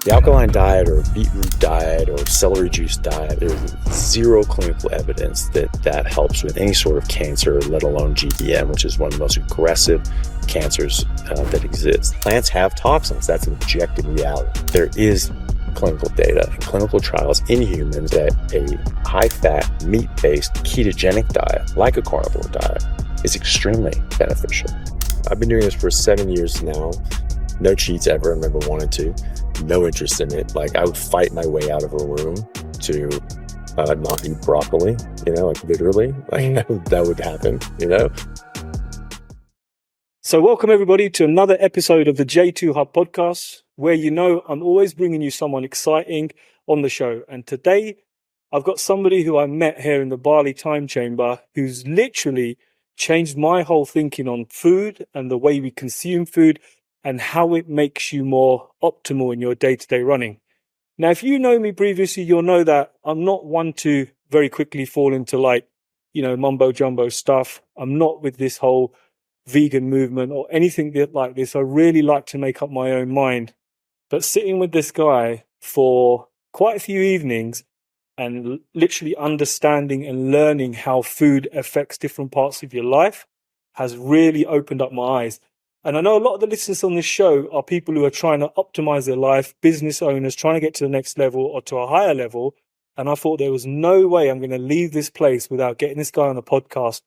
The alkaline diet or beetroot diet or celery juice diet, there's zero clinical evidence that helps with any sort of cancer, let alone GBM, which is one of the most aggressive cancers that exists. Plants have toxins. That's an objective reality. There is clinical data and clinical trials in humans that a high-fat, meat-based ketogenic diet, like a carnivore diet, is extremely beneficial. I've been doing this for 7 years now. No cheats ever. I never wanted to. No interest in it. Like, I would fight my way out of a room to not eat broccoli, like literally. Like that would happen, So welcome everybody to another episode of the J2 Hub podcast, where I'm always bringing you someone exciting on the show. And today I've got somebody who I met here in the Bali time chamber who's literally changed my whole thinking on food and the way we consume food and how it makes you more optimal in your day-to-day running. Now, if you know me previously, you'll know that I'm not one to very quickly fall into mumbo jumbo stuff. I'm not with this whole vegan movement or anything like this. I really like to make up my own mind. But sitting with this guy for quite a few evenings and literally understanding and learning how food affects different parts of your life has really opened up my eyes. And I know a lot of the listeners on this show are people who are trying to optimize their life, business owners trying to get to the next level or to a higher level. And I thought there was no way I'm going to leave this place without getting this guy on the podcast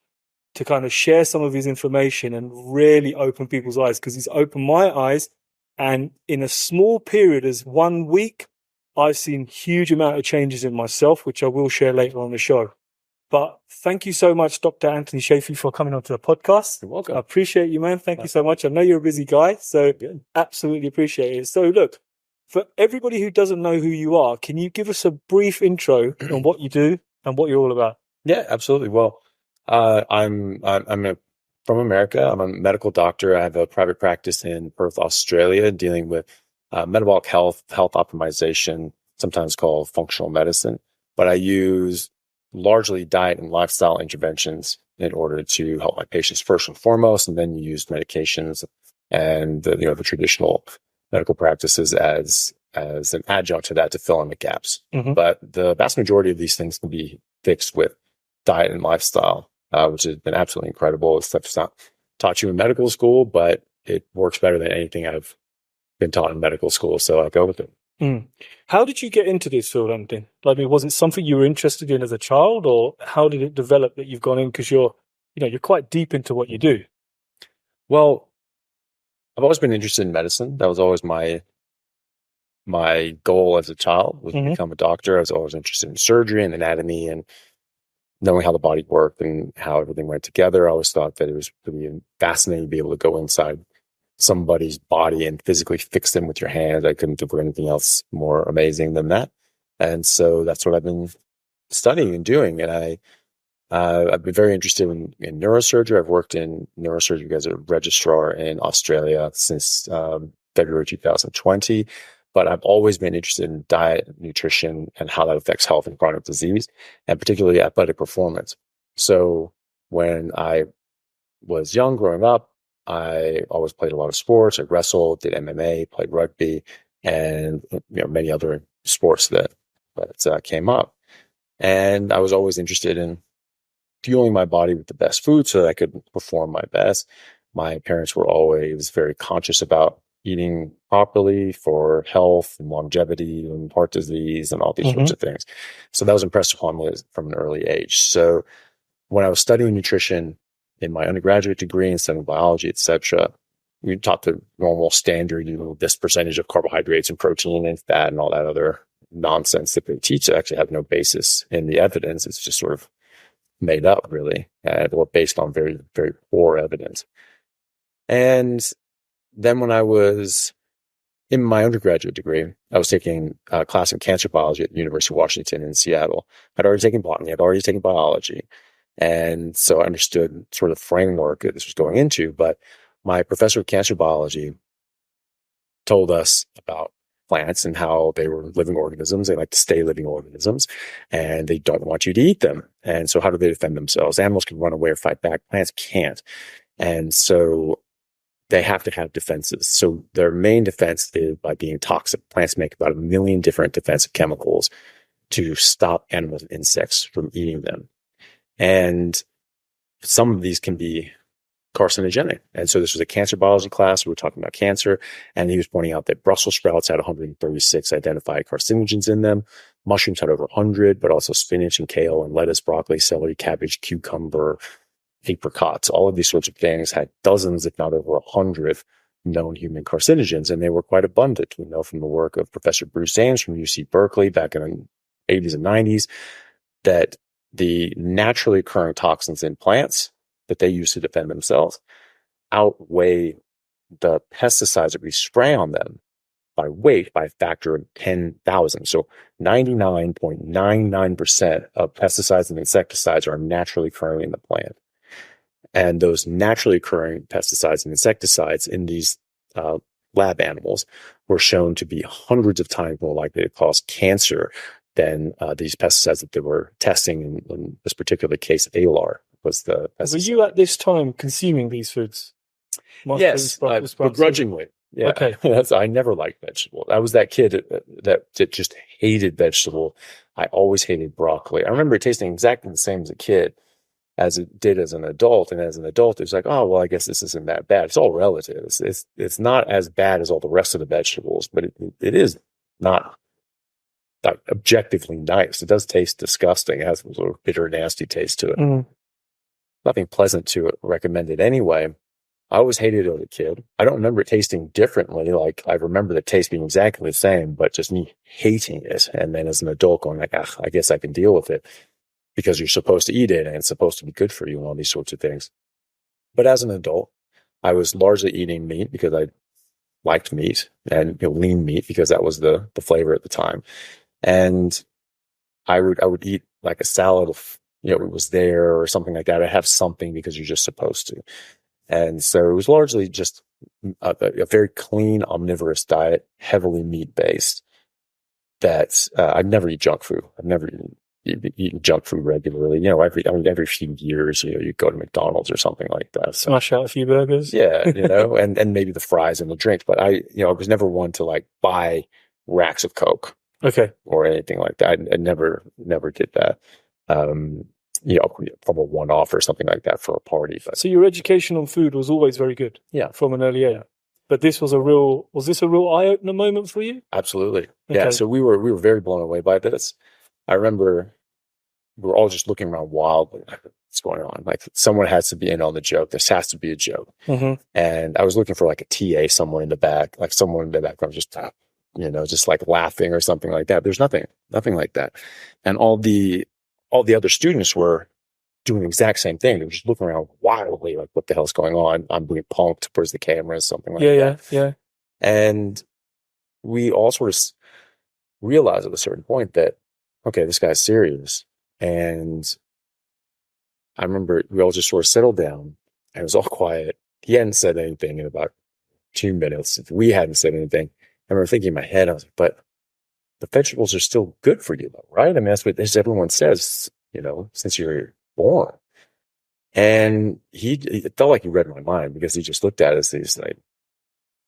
to kind of share some of his information and really open people's eyes, because he's opened my eyes. And in a small period as 1 week, I've seen huge amount of changes in myself, which I will share later on the show. But thank you so much, Dr. Anthony Chaffee, for coming onto the podcast. You're welcome. I appreciate you, man. Thank you so much. I know you're a busy guy, so absolutely appreciate it. So look, for everybody who doesn't know who you are, can you give us a brief intro on what you do and what you're all about? Yeah, absolutely. Well, I'm from America. I'm a medical doctor. I have a private practice in Perth, Australia, dealing with metabolic health optimization, sometimes called functional medicine. But I use largely diet and lifestyle interventions in order to help my patients first and foremost, and then use medications and the traditional medical practices as an adjunct to that to fill in the gaps. Mm-hmm. But the vast majority of these things can be fixed with diet and lifestyle, which has been absolutely incredible. It's stuff that's not taught you in medical school, but it works better than anything I've been taught in medical school, so I go with it. How did you get into this field, Anthony? Was it something you were interested in as a child, or how did it develop that you've gone in? Because you're quite deep into what you do. Well, I've always been interested in medicine. That was always my goal as a child, was to become a doctor. I was always interested in surgery and anatomy and knowing how the body worked and how everything went together. I always thought that it was really fascinating to be able to go inside somebody's body and physically fix them with your hands. I couldn't think of anything else more amazing than that. And so that's what I've been studying and doing. And I've been very interested in neurosurgery. I've worked in neurosurgery as a registrar in Australia since February 2020. But I've always been interested in diet, nutrition, and how that affects health and chronic disease, and particularly athletic performance. So when I was young, growing up, I always played a lot of sports. I wrestled, did MMA, played rugby, and many other sports that came up. And I was always interested in fueling my body with the best food so that I could perform my best. My parents were always very conscious about eating properly for health and longevity and heart disease and all these sorts of things. So that was impressed upon me from an early age. So when I was studying nutrition in my undergraduate degree and studying biology, etc., we taught the normal standard, this percentage of carbohydrates and protein and fat and all that other nonsense that they teach that actually have no basis in the evidence. It's just sort of made up, really, or based on very, very poor evidence. And then when I was in my undergraduate degree, I was taking a class in cancer biology at the University of Washington in Seattle. I'd already taken botany. I'd already taken biology. And so I understood sort of the framework that this was going into. But my professor of cancer biology told us about plants and how they were living organisms. They like to stay living organisms, and they don't want you to eat them. And so how do they defend themselves? Animals can run away or fight back. Plants can't. And so they have to have defenses. So their main defense is by being toxic. Plants make about 1 million different defensive chemicals to stop animals and insects from eating them. And some of these can be carcinogenic. And so this was a cancer biology class. We were talking about cancer, and he was pointing out that Brussels sprouts had 136 identified carcinogens in them. Mushrooms had over 100, but also spinach and kale and lettuce, broccoli, celery, cabbage, cucumber, apricots. All of these sorts of things had dozens, if not over 100 known human carcinogens, and they were quite abundant. We know from the work of Professor Bruce Ames from UC Berkeley back in the 80s and 90s that the naturally occurring toxins in plants that they use to defend themselves outweigh the pesticides that we spray on them by weight by a factor of 10,000. So 99.99% of pesticides and insecticides are naturally occurring in the plant. And those naturally occurring pesticides and insecticides in these lab animals were shown to be hundreds of times more likely to cause cancer than these pesticides that they were testing. In this particular case, Alar was the pesticide. Were you at this time consuming these foods? Yes, begrudgingly. Yeah, okay. I never liked vegetable. I was that kid that just hated vegetable. I always hated broccoli. I remember it tasting exactly the same as a kid as it did as an adult. And as an adult, it was like, oh, well, I guess this isn't that bad. It's all relative. It's not as bad as all the rest of the vegetables, but it is not objectively nice. It does taste disgusting. It has a sort of bitter, nasty taste to it. Mm. Nothing pleasant to it. Recommend it anyway. I always hated it as a kid. I don't remember it tasting differently. Like, I remember the taste being exactly the same, but just me hating it. And then as an adult going like, I guess I can deal with it because you're supposed to eat it and it's supposed to be good for you and all these sorts of things. But as an adult, I was largely eating meat because I liked meat and lean meat because that was the flavor at the time. And I would eat like a salad if, it was there or something like that. I'd have something because you're just supposed to. And so it was largely just a very clean, omnivorous diet, heavily meat-based, that I'd never eat junk food. I've never eaten junk food regularly. Every few years, you go to McDonald's or something like that. So, smash out a few burgers. Yeah, and maybe the fries and the drinks. But I was never one to like buy racks of Coke. Okay. Or anything like that. I never did that. Probably a one-off or something like that for a party. But. So your education on food was always very good. Yeah. From an early age. Yeah. But was this a real eye-opener moment for you? Absolutely. Okay. Yeah. So we were very blown away by this. I remember we were all just looking around wildly, like, what's going on? Like, someone has to be in on the joke. This has to be a joke. Mm-hmm. And I was looking for like a TA somewhere in the back, like someone in the background just just like laughing or something like that. There's nothing like that. And all the other students were doing the exact same thing. They were just looking around wildly, like, what the hell's going on? I'm being punked. Where's the cameras? Something like that. Yeah. And we all sort of realized at a certain point that, okay, this guy's serious. And I remember we all just sort of settled down and it was all quiet. He hadn't said anything in about 2 minutes. We hadn't said anything. I remember thinking in my head, I was like, but the vegetables are still good for you, though, right? I mean, that's what everyone says, since you're born. And it felt like he read my mind because he just looked at us and he's like,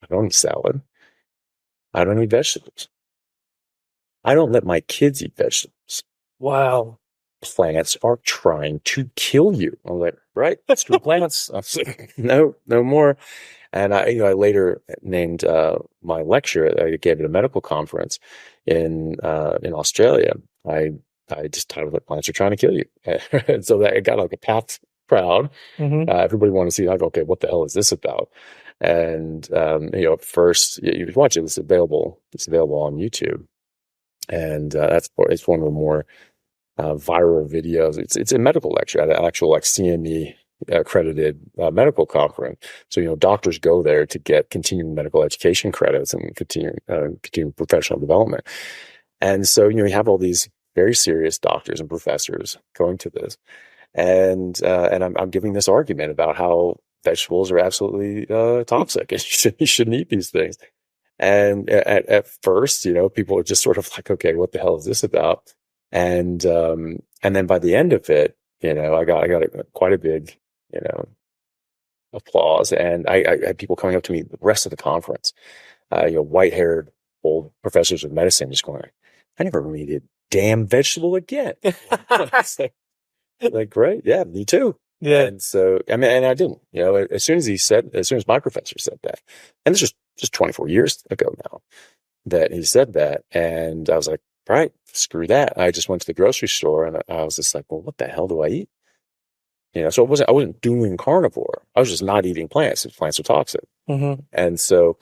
I don't eat salad. I don't eat vegetables. I don't let my kids eat vegetables. Wow. Plants are trying to kill you. I'm like, right? That's true. Plants. I was like, no more. And I later named my lecture I gave at a medical conference in Australia. I just titled it "Plants Are Trying to Kill You," and so that it got like a packed crowd. Mm-hmm. Everybody wanted to see, like, okay, what the hell is this about? And at first you watch it. It's available on YouTube, and it's one of the more viral videos. It's a medical lecture at an actual like CME accredited medical conference. So, doctors go there to get continuing medical education credits and continuing professional development. And so, you have all these very serious doctors and professors going to this. And I'm giving this argument about how vegetables are absolutely toxic and you shouldn't eat these things. And at first, people are just sort of like, okay, what the hell is this about? And then by the end of it, I got quite a big, applause. And I had people coming up to me the rest of the conference, white-haired old professors of medicine just going, I never eat a damn vegetable again. Like, great. Yeah, me too. Yeah. And so, I mean, and I didn't, as soon as my professor said that, and this was just 24 years ago now that he said that. And I was like, right, screw that. I just went to the grocery store and I was just like, well, what the hell do I eat? So I wasn't doing carnivore. I was just not eating plants. Plants are toxic. Mm-hmm. And so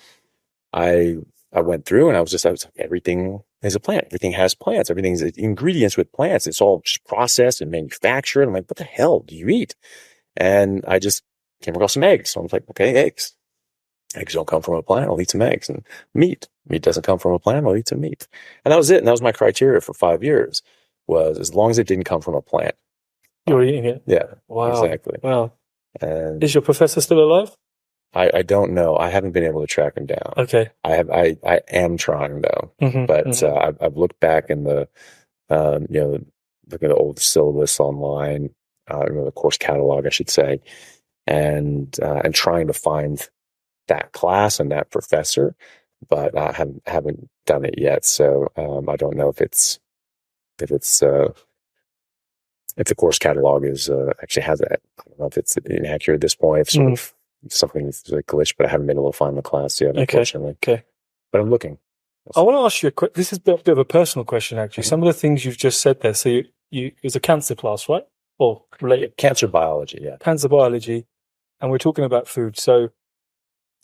I went through and I was like, everything is a plant. Everything has plants. Everything's ingredients with plants. It's all just processed and manufactured. I'm like, what the hell do you eat? And I just came across some eggs. So I was like, okay, eggs. Eggs don't come from a plant. I'll eat some eggs. And meat doesn't come from a plant. I'll eat some meat. And that was it. And that was my criteria for 5 years, was as long as it didn't come from a plant. You were eating it? Yeah. Wow. Exactly. Wow. And is your professor still alive? I don't know. I haven't been able to track him down. Okay. I am trying though. Mm-hmm, but mm-hmm. I've looked back in the, look at the old syllabus online, the course catalog, I should say, and trying to find that class and that professor, but I haven't done it yet. So I don't know if the course catalog is actually has that. I don't know if it's inaccurate at this point. If sort of something's a glitch, but I haven't been able to find the class yet, unfortunately. Okay. But I'm looking. I want to ask you this is a bit of a personal question, actually. Mm-hmm. Some of the things you've just said there. So it was a cancer class, right? Or related? Cancer biology, yeah. Cancer biology. And we're talking about food. So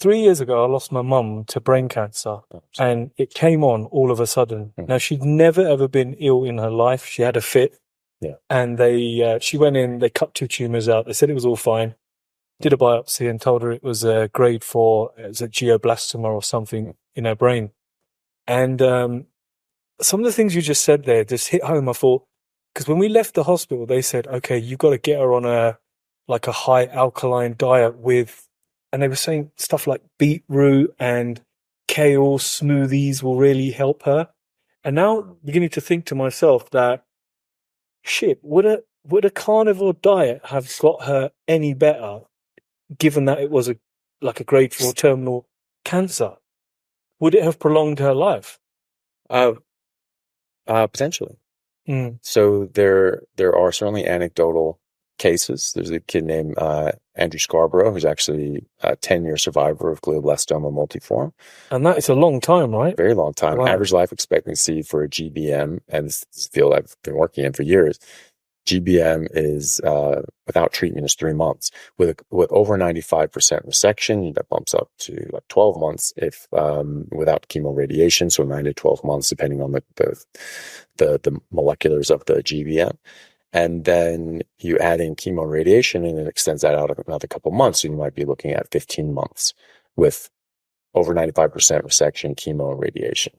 3 years ago, I lost my mum to brain cancer, and it came on all of a sudden. Mm-hmm. Now, she'd never, ever been ill in her life. She had a fit. Yeah. And she went in, they cut 2 tumors out. They said it was all fine. Did a biopsy and told her it was a grade 4, it was a glioblastoma or something in her brain. And some of the things you just said there just hit home. I thought, because when we left the hospital, they said, okay, you've got to get her on a high alkaline diet and they were saying stuff like beetroot and kale smoothies will really help her. And now I'm beginning to think to myself that, shit, would a carnivore diet have got her any better, given that it was a grade 4 terminal cancer? Would it have prolonged her life? Potentially. So there are certainly anecdotal cases. There's a kid named Andrew Scarborough, who's actually a 10-year survivor of glioblastoma multiforme. And that is a long time, right? Very long time. Wow. Average life expectancy for a GBM, and this is a field I've been working in for years, GBM is without treatment is 3 months. With over 95% resection, that bumps up to 12 months if without chemoradiation, so 9 to 12 months depending on the moleculars of the GBM. And then you add in chemoradiation and it extends that out another couple months. So you might be looking at 15 months with over 95% resection, chemo, and radiation.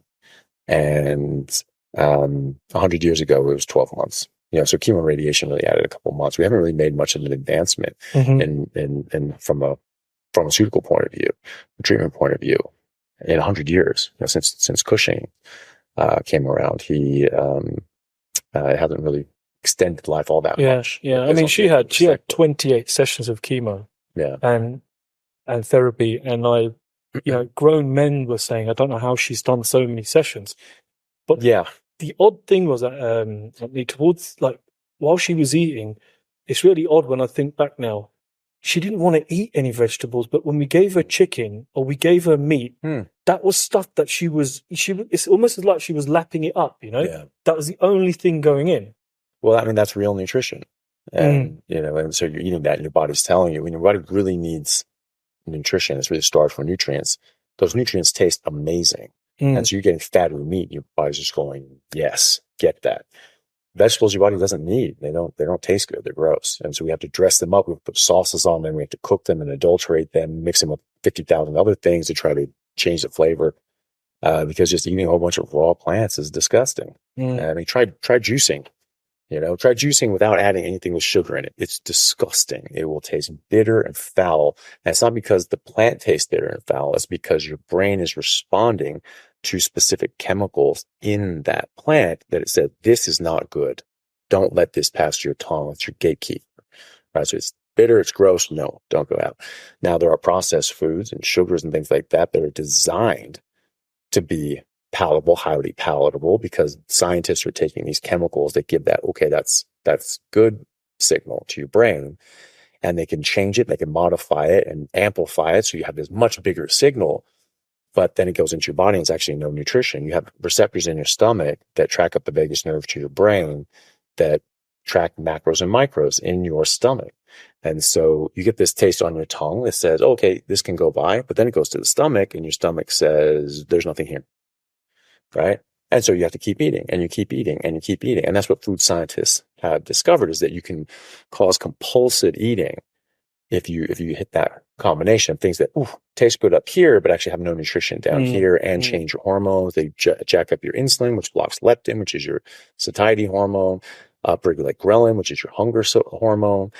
And 100 years ago, it was 12 months. So chemo radiation really added a couple months. We haven't really made much of an advancement in from a pharmaceutical point of view, a treatment point of view, in 100 years. Since Cushing came around, he hasn't really extended life all that much. Yeah. I mean, she had 28 sessions of chemo, and therapy, and grown men were saying, I don't know how she's done so many sessions, but the odd thing was that towards while she was eating, it's really odd when I think back now. She didn't want to eat any vegetables, but when we gave her chicken or we gave her meat, that was stuff that she it's almost like she was lapping it up, That was the only thing going in. Well, I mean, that's real nutrition. And, and so you're eating that and your body's telling you when your body really needs nutrition, it's really starved for nutrients. Those nutrients taste amazing. And so you're getting fatty meat. Your body's just going, yes, get that. Vegetables your body doesn't need. They don't taste good. They're gross. And so we have to dress them up. We have to put sauces on them. We have to cook them and adulterate them, mix them with 50,000 other things to try to change the flavor. Because just eating a whole bunch of raw plants is disgusting. I mean, try juicing. Try juicing without adding anything with sugar in it. It's disgusting. It will taste bitter and foul. And it's not because the plant tastes bitter and foul. It's because your brain is responding to specific chemicals in that plant that it said, this is not good. Don't let this pass your tongue. It's your gatekeeper. Right? So bitter, it's gross. No, don't go out. Now, there are processed foods and sugars and things like that that are designed to be palatable, highly palatable, because scientists are taking these chemicals that give that, okay, that's good signal to your brain, and they can change it, they can modify it and amplify it. So you have this much bigger signal, but then it goes into your body and it's actually no nutrition. You have receptors in your stomach that track up the vagus nerve to your brain that track macros and micros in your stomach. And so you get this taste on your tongue that says, okay, this can go by, but then it goes to the stomach and your stomach says, there's nothing here. Right? And so you have to keep eating and you keep eating and you keep eating. And that's what food scientists have discovered, is that you can cause compulsive eating if you hit that combination of things that taste good up here, but actually have no nutrition down here, and change your hormones. They jack up your insulin, which blocks leptin, which is your satiety hormone, upregulate ghrelin, which is your hunger hormone.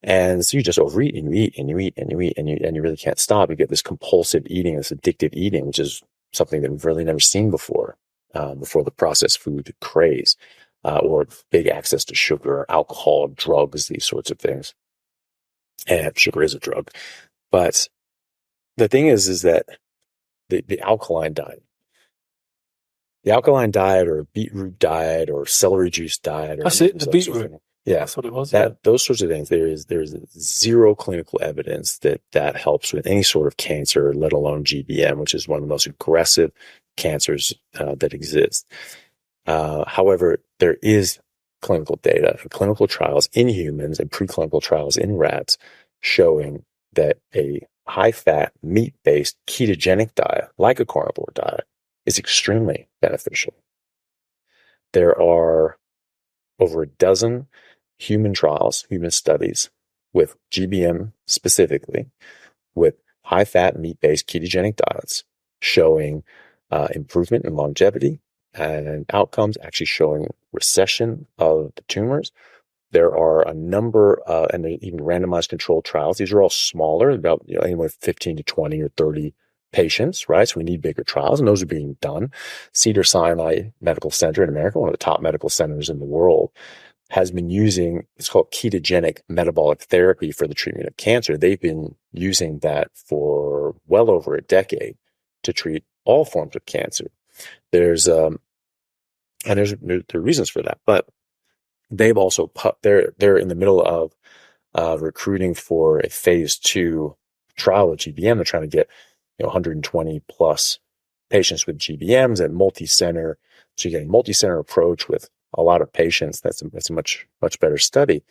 And so you just overeat and you eat and you eat and you eat and you really can't stop. You get this compulsive eating, this addictive eating, which is something that we've really never seen before the processed food craze, or big access to sugar, alcohol, drugs, these sorts of things. And sugar is a drug. But the thing is that the alkaline diet, or beetroot diet, or celery juice diet, or that's it, the beetroot. Yeah, that's what it was. Those sorts of things. There's zero clinical evidence that helps with any sort of cancer, let alone GBM, which is one of the most aggressive cancers that exists. However, there is clinical data, clinical trials in humans and preclinical trials in rats showing that a high-fat, meat-based ketogenic diet, like a carnivore diet, is extremely beneficial. There are over a dozen human trials, human studies with GBM specifically, with high-fat, meat-based ketogenic diets showing improvement in longevity and outcomes, actually showing recession of the tumors. There are a number, and even randomized controlled trials. These are all smaller, about anywhere 15 to 20 or 30 patients, right? So we need bigger trials, and those are being done. Cedars-Sinai Medical Center in America, one of the top medical centers in the world, has been using, it's called ketogenic metabolic therapy for the treatment of cancer. They've been using that for well over a decade to treat all forms of cancer. There are reasons for that, but they've also they're in the middle of recruiting for a phase 2 trial of GBM. They're trying to get 120 plus patients with GBMs at multi-center. So you're getting multi-center approach with a lot of patients. That's a much better study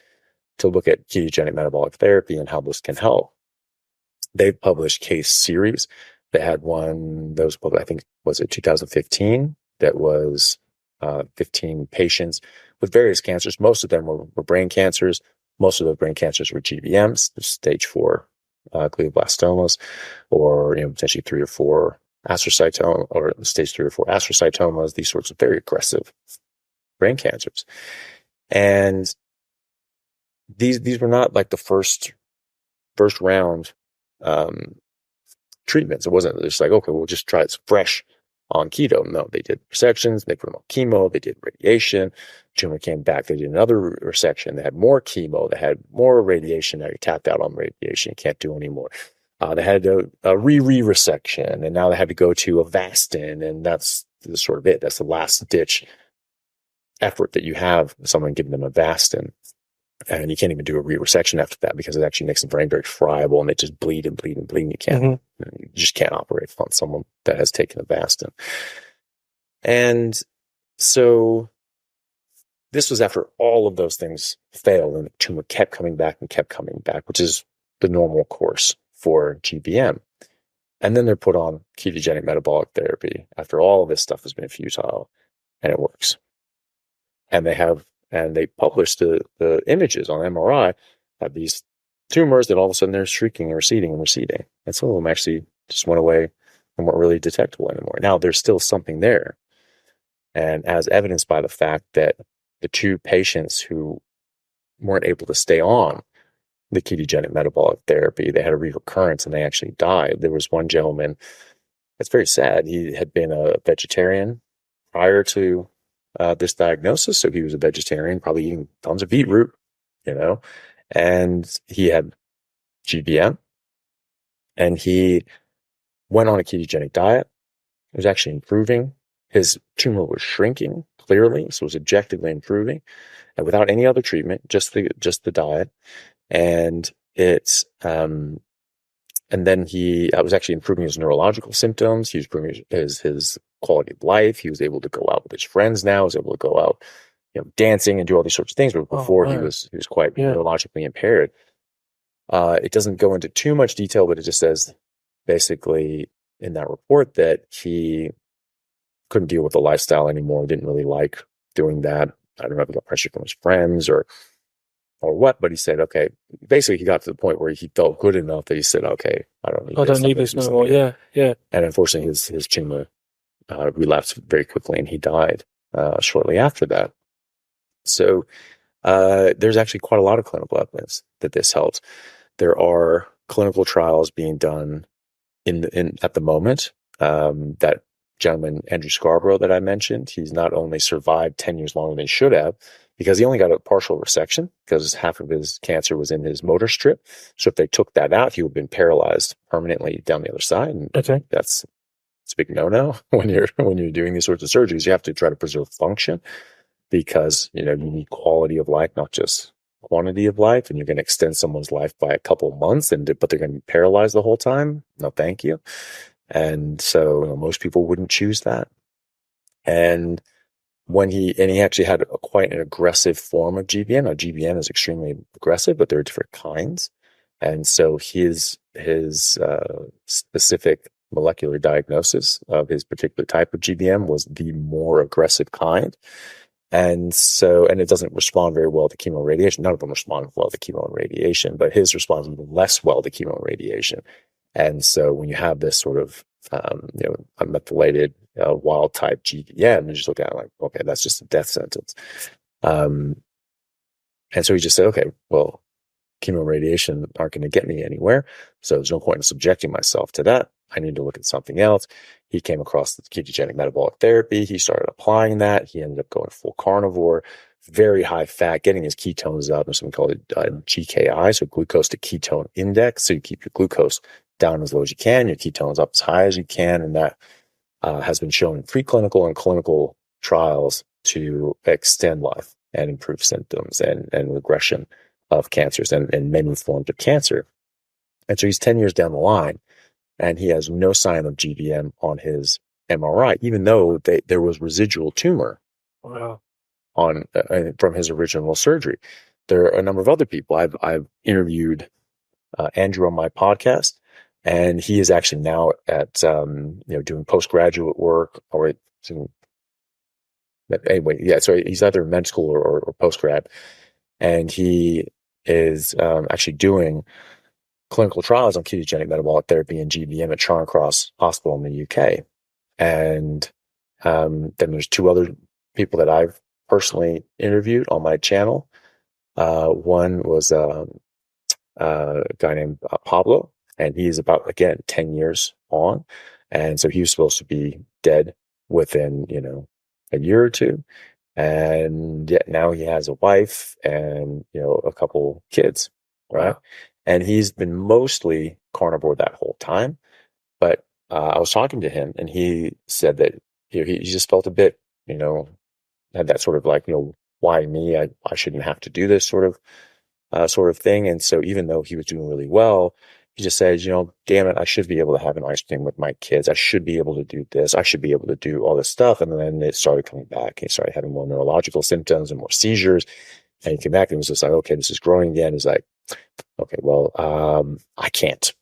to look at ketogenic metabolic therapy and how this can help. They've published case series. They had one that was published, I think, was it 2015? That was 15 patients with various cancers. Most of them were brain cancers. Most of the brain cancers were GBMs, stage 4 glioblastomas, or potentially 3 or 4 astrocytoma, or stage 3 or 4 astrocytomas. These sorts of very aggressive brain cancers, and these were not like the first round treatments. It wasn't just like, okay, we'll just try it fresh on keto. No, they did resections, they put them on chemo, they did radiation, tumor came back, they did another resection, they had more chemo, they had more radiation. Now you're tapped out on radiation, you can't do anymore. They had a re-resection, and now they had to go to Avastin, and that's sort of it. That's the last ditch effort that you have with someone giving them Avastin. And you can't even do a re-resection after that, because it actually makes the brain very friable, and they just bleed and bleed and bleed. And you just can't operate on someone that has taken Avastin. And so this was after all of those things failed, and the tumor kept coming back and kept coming back, which is the normal course for GBM. And then they're put on ketogenic metabolic therapy after all of this stuff has been futile, and it works. And they published the images on MRI of these tumors that all of a sudden they're shrinking and receding and receding. And some of them actually just went away and weren't really detectable anymore. Now there's still something there. And as evidenced by the fact that the 2 patients who weren't able to stay on the ketogenic metabolic therapy, they had a recurrence and they actually died. There was one gentleman, it's very sad. He had been a vegetarian prior to this diagnosis. So he was a vegetarian, probably eating tons of beetroot, and he had GBM, and he went on a ketogenic diet. It was actually improving. His tumor was shrinking clearly, so it was objectively improving, and without any other treatment, just the diet. And it's and then he was actually improving his neurological symptoms. He was improving his quality of life. He was able to go out with his friends now. He was able to go out, dancing and do all these sorts of things. But before he was quite neurologically impaired. It doesn't go into too much detail, but it just says basically in that report that he couldn't deal with the lifestyle anymore. Didn't really like doing that. I don't know if he got pressure from his friends or what, but he said, okay, basically he got to the point where he felt good enough that he said, okay, I don't need this no more. Yeah. And unfortunately his tumor relapsed very quickly and he died shortly after that. So there's actually quite a lot of clinical evidence that this helps. There are clinical trials being done at the moment. That gentleman, Andrew Scarborough, that I mentioned, he's not only survived 10 years longer than he should have, because he only got a partial resection because half of his cancer was in his motor strip. So if they took that out, he would have been paralyzed permanently down the other side. And that's a big no-no when you're doing these sorts of surgeries. You have to try to preserve function because, you need quality of life, not just quantity of life. And you're going to extend someone's life by a couple of months, but they're going to be paralyzed the whole time. No, thank you. And so most people wouldn't choose that. And he actually had quite an aggressive form of GBM. Now, GBM is extremely aggressive, but there are different kinds. And so his specific molecular diagnosis of his particular type of GBM was the more aggressive kind. And it doesn't respond very well to chemo and radiation. None of them respond well to chemo and radiation, but his responds even less well to chemo and radiation. And so when you have this sort of, a methylated wild type GBM, you just look at it like, okay, that's just a death sentence. And so he just said, okay, well, chemo and radiation aren't going to get me anywhere. So there's no point in subjecting myself to that. I need to look at something else. He came across the ketogenic metabolic therapy. He started applying that. He ended up going full carnivore, very high fat, getting his ketones up. There's something called GKI, so glucose to ketone index. So you keep your glucose down as low as you can, your ketones up as high as you can. And that has been shown in preclinical and clinical trials to extend life and improve symptoms and regression of cancers and many forms of cancer. And so he's 10 years down the line and he has no sign of GBM on his MRI, even though there was residual tumor from his original surgery. There are a number of other people. I've interviewed Andrew on my podcast, and he is actually now at doing postgraduate work so he's either in med school or postgrad, and he is actually doing clinical trials on ketogenic metabolic therapy and GBM at Charing Cross Hospital in the UK. And then there's two other people that I've personally interviewed on my channel. One was a guy named Pablo, and he's about, again, 10 years on. And so he was supposed to be dead within, a year or two. And yet now he has a wife and, a couple kids, right? Wow. And he's been mostly carnivore that whole time. But I was talking to him and he said that he just felt a bit, had that sort of like, why me? I shouldn't have to do this sort of thing. And so even though he was doing really well, he just says, damn it, I should be able to have an ice cream with my kids. I should be able to do this. I should be able to do all this stuff. And then it started coming back. He started having more neurological symptoms and more seizures. And he came back and was just like, okay, this is growing again. He's like, okay, well, I can't.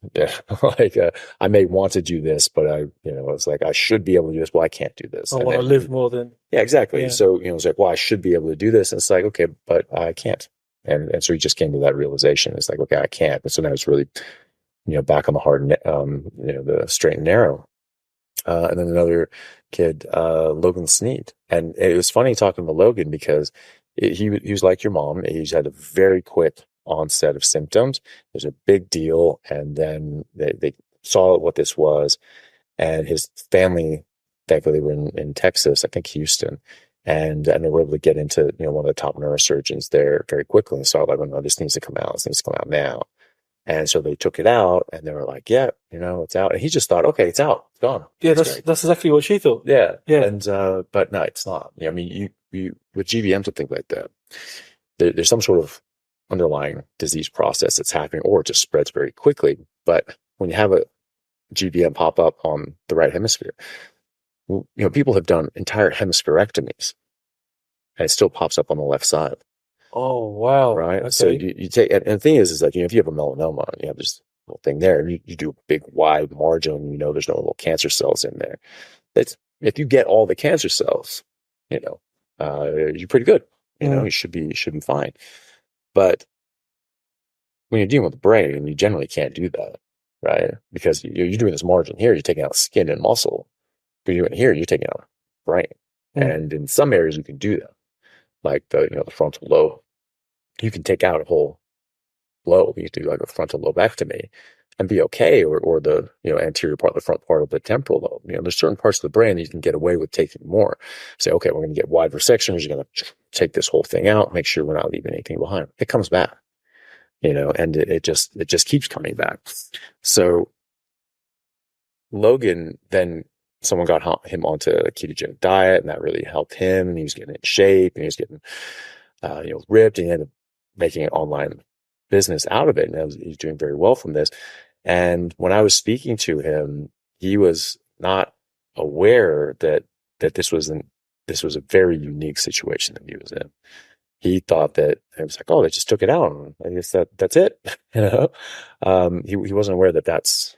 I may want to do this, but it's like, I should be able to do this. Well, I can't do this. I want to live more than. Yeah, exactly. Yeah. So, it's like, well, I should be able to do this. And it's like, okay, but I can't. And so he just came to that realization. It's like, okay, I can't. And so now it's really, back on the hard, the straight and narrow. And then another kid, Logan Sneed. And it was funny talking to Logan because he was like your mom. He's had a very quick onset of symptoms. It was a big deal. And then they saw what this was. And his family, thankfully, they were in Texas, I think Houston. they were able to get into, one of the top neurosurgeons there very quickly and saw like, oh no, this needs to come out. This needs to come out now. And so they took it out and they were like, yeah, it's out. And he just thought, okay, it's out. It's gone. Yeah, that's exactly what she thought. Yeah. Yeah. And, but no, it's not. I mean, you with GBMs and things like that, there's some sort of underlying disease process that's happening, or it just spreads very quickly. But when you have a GBM pop up on the right hemisphere, people have done entire hemispherectomies and it still pops up on the left side. Oh, wow. Right. Okay. So you take, and the thing is that, if you have a melanoma, you have this little thing there, you do a big wide margin, there's no little cancer cells in there. If you get all the cancer cells, you're pretty good. You should be fine. But when you're dealing with the brain, you generally can't do that, right? Because you're doing this margin here, you're taking out skin and muscle. But you're doing here, you're taking out brain. And in some areas you can do that. Like the frontal lobe. You can take out a whole lobe. You can do like a frontal lobectomy and be okay, or the anterior part, the front part of the temporal lobe. There's certain parts of the brain that you can get away with taking more. Say, okay, we're going to get wide resections. You're going to take this whole thing out, make sure we're not leaving anything behind. It comes back, and it just keeps coming back. So Logan, then someone got him onto a ketogenic diet, and that really helped him. And he was getting in shape, and he was getting ripped, and he ended up making an online business out of it. And he's doing very well from this. And when I was speaking to him, he was not aware that this was a very unique situation that he was in. He thought that it was like, oh, they just took it out, and I guess that's it. He wasn't aware that that's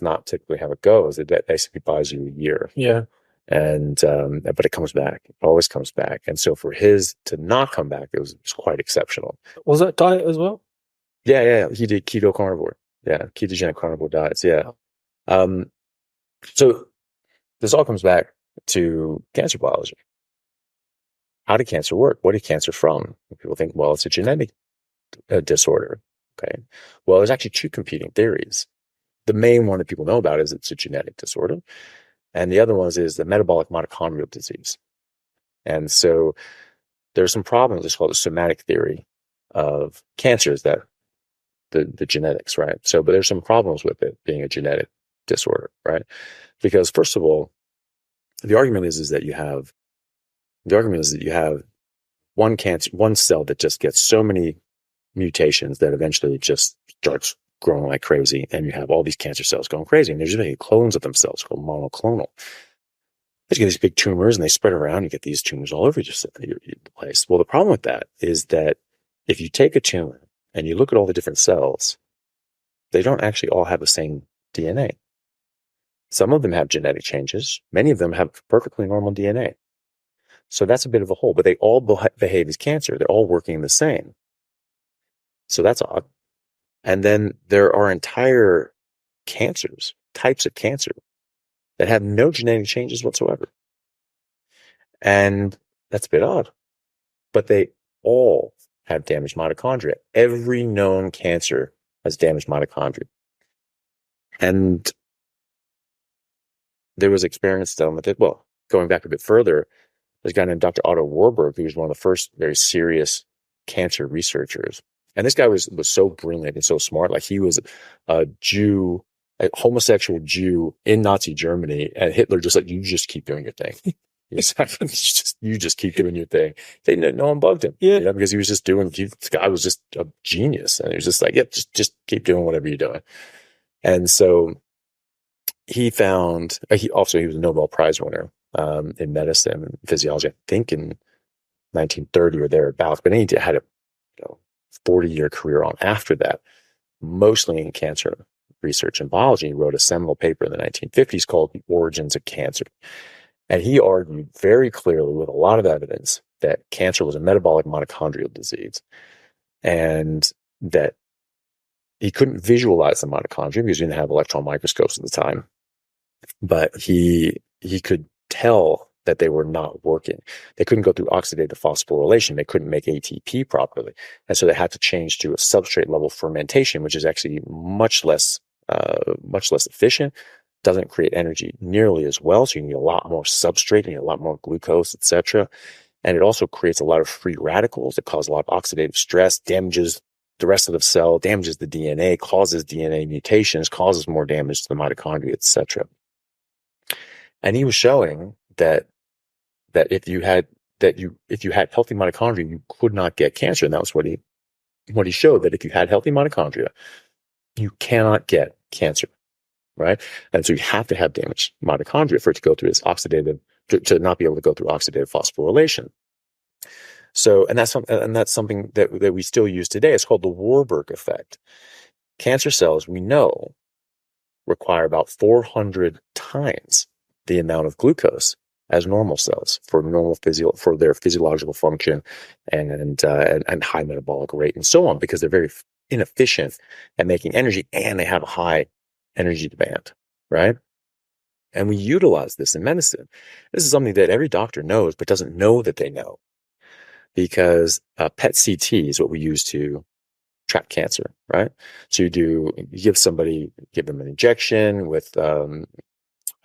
not typically how it goes. It basically buys you a year. Yeah. And but it comes back. It always comes back. And so for his to not come back, it was quite exceptional. Was that diet as well? Yeah. He did keto carnivore. Yeah, ketogenic carnivore diets. Yeah. So this all comes back to cancer biology. How did cancer work? What did cancer from? People think, well, it's a genetic disorder. Okay. Well, there's actually two competing theories. The main one that people know about is it's a genetic disorder. And the other one is the metabolic mitochondrial disease. And so there's some problems. It's called the somatic theory of cancers, that the genetics, right? So, but there's some problems with it being a genetic disorder, right? Because first of all, the argument is that you have one cell that just gets so many mutations that eventually it just starts growing like crazy, and you have all these cancer cells going crazy, and they're just making clones of themselves called monoclonal. You get these big tumors, and they spread around. You get these tumors all over your place. Well, the problem with that is that if you take a tumor and you look at all the different cells, they don't actually all have the same DNA. Some of them have genetic changes. Many of them have perfectly normal DNA. So that's a bit of a hole, but they all behave as cancer. They're all working the same. So that's odd. And then there are entire cancers, types of cancer, that have no genetic changes whatsoever. And that's a bit odd. But they all have damaged mitochondria. Every known cancer has damaged mitochondria. And there was experiments done with it. Well, going back a bit further, there's a guy named Dr. Otto Warburg, who was one of the first very serious cancer researchers. And this guy was so brilliant and so smart. Like, he was a Jew, a homosexual Jew in Nazi Germany, and Hitler just like, you just keep doing your thing. You just keep doing your thing. No one bugged him. Yeah. Because he was just this guy was just a genius. And he was just like, yep, just keep doing whatever you're doing. And so he found, he was a Nobel Prize winner in medicine and physiology, I think in 1930 or thereabouts. But then he had a 40-year career on after that, mostly in cancer research and biology. He wrote a seminal paper in the 1950s called The Origins of Cancer. And he argued very clearly with a lot of evidence that cancer was a metabolic mitochondrial disease, and that he couldn't visualize the mitochondria because he didn't have electron microscopes at the time. But he could tell that they were not working. They couldn't go through oxidative phosphorylation. They couldn't make ATP properly. And so they had to change to a substrate level fermentation, which is actually much less efficient, doesn't create energy nearly as well. So you need a lot more substrate, you need a lot more glucose, etc. And it also creates a lot of free radicals that cause a lot of oxidative stress, damages the rest of the cell, damages the DNA, causes DNA mutations, causes more damage to the mitochondria, etc. And he was showing that if you had healthy mitochondria, you could not get cancer. And that was what he showed, that if you had healthy mitochondria, you cannot get cancer, right? And so you have to have damaged mitochondria for it to go through this oxidative, to not be able to go through oxidative phosphorylation. So, and that's something that we still use today. It's called the Warburg effect. Cancer cells, we know, require about 400 times the amount of glucose as normal cells for for their physiological function and high metabolic rate and so on, because they're very inefficient at making energy and they have a high energy demand, right? And we utilize this in medicine. This is something that every doctor knows, but doesn't know that they know, because PET-CT is what we use to track cancer, right? So you give them an injection with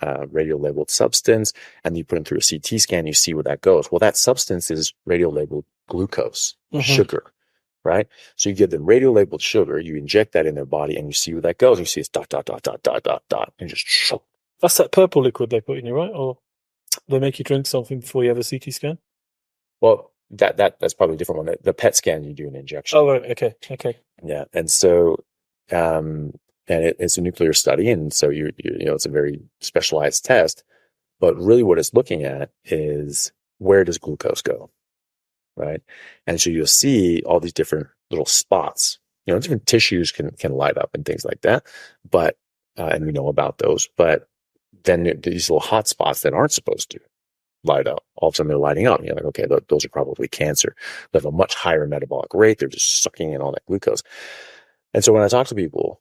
radio-labeled substance, and you put them through a CT scan, you see where that goes. Well, that substance is radio-labeled glucose, sugar, right? So you give them radio-labeled sugar, you inject that in their body, and you see where that goes. You see it's dot, dot, dot, dot, dot, dot, dot, and just shook. That's that purple liquid they put in you, right? Or they make you drink something before you have a CT scan? Well, that's probably a different one. The PET scan, you do an injection. Oh, right. Okay. Yeah. And so, and it's a nuclear study. And so it's a very specialized test, but really what it's looking at is, where does glucose go? Right. And so you'll see all these different little spots, different tissues can light up and things like that. But, and we know about those, but then these little hot spots that aren't supposed to light up, all of a sudden they're lighting up. And you're like, okay, those are probably cancer. They have a much higher metabolic rate. They're just sucking in all that glucose. And so when I talk to people,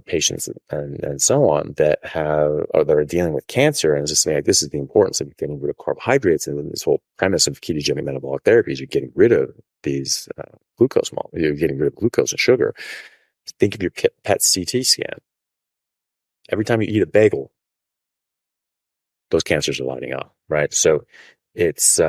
patients and so on that are dealing with cancer, and it's just saying, like, this is the importance of getting rid of carbohydrates, and then this whole premise of ketogenic metabolic therapy is you're getting rid of these glucose molecules. You're getting rid of glucose and sugar. Think of your PET-CT scan. Every time you eat a bagel, those cancers are lighting up, right? So it's just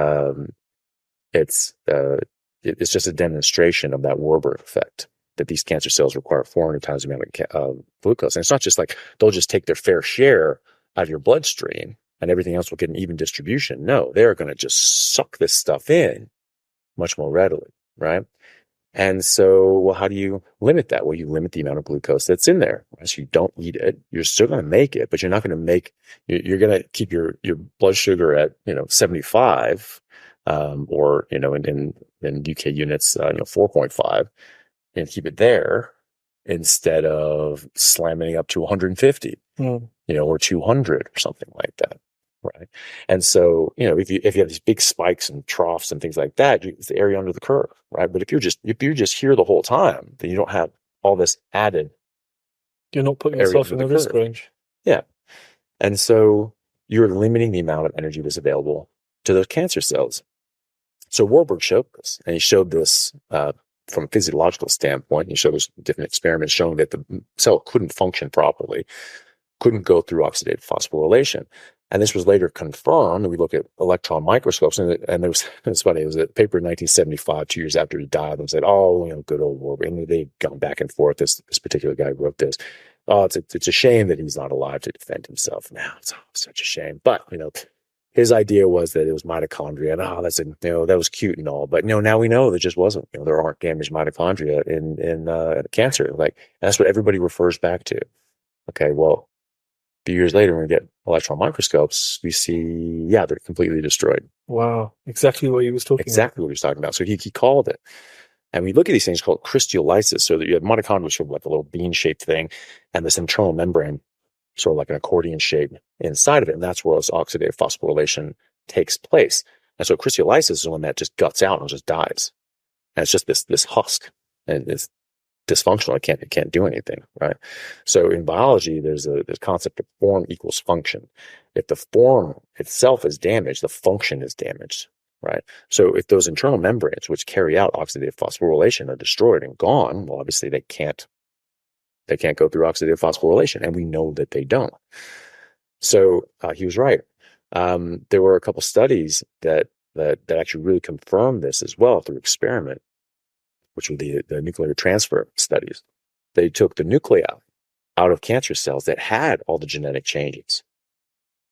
a demonstration of that Warburg effect, that these cancer cells require 400 times the amount of glucose. And it's not just like they'll just take their fair share out of your bloodstream and everything else will get an even distribution. No, they're going to just suck this stuff in much more readily, right? And so, well, how do you limit that? Well, you limit the amount of glucose that's in there. So you don't eat it. You're still going to make it, but you're not going to you're going to keep your blood sugar at, 75, or, in UK units, 4.5, and keep it there instead of slamming it up to 150, or 200 or something like that. Right. And so, if you have these big spikes and troughs and things like that, it's the area under the curve, right? But if you're just here the whole time, then you don't have all this added. You're not putting yourself in the risk range. Yeah. And so you're limiting the amount of energy that's available to those cancer cells. So Warburg showed this, and he showed this from a physiological standpoint. He showed us different experiments showing that the cell couldn't function properly, couldn't go through oxidative phosphorylation. And this was later confirmed. We look at electron microscopes, and it's funny. It was a paper in 1975, 2 years after he died, and said, "Oh, good old Warburg." And they've gone back and forth. This particular guy wrote this. Oh, it's a shame that he's not alive to defend himself now. It's such a shame. But his idea was that it was mitochondria, and that was cute and all. But now we know that just wasn't. There aren't damaged mitochondria in cancer. Like, that's what everybody refers back to. Okay, well, a few years later, when we get electron microscopes, we see, they're completely destroyed. Wow. Exactly what he was talking about. Exactly what he was talking about. So he called it. And we look at these things called crystallysis, so that you have mitochondria sort of like a little bean-shaped thing, and this internal membrane, sort of like an accordion shape inside of it. And that's where this oxidative phosphorylation takes place. And so crystallysis is when that just guts out and just dies. And it's just this husk. And it's dysfunctional. It can't do anything, right? So in biology, there's this concept of form equals function. If the form itself is damaged, the function is damaged, right? So if those internal membranes, which carry out oxidative phosphorylation, are destroyed and gone, well, obviously they can't go through oxidative phosphorylation, and we know that they don't. So he was right. There were a couple studies that that actually really confirmed this as well through experiment, which were the nuclear transfer studies. They took the nuclei out of cancer cells that had all the genetic changes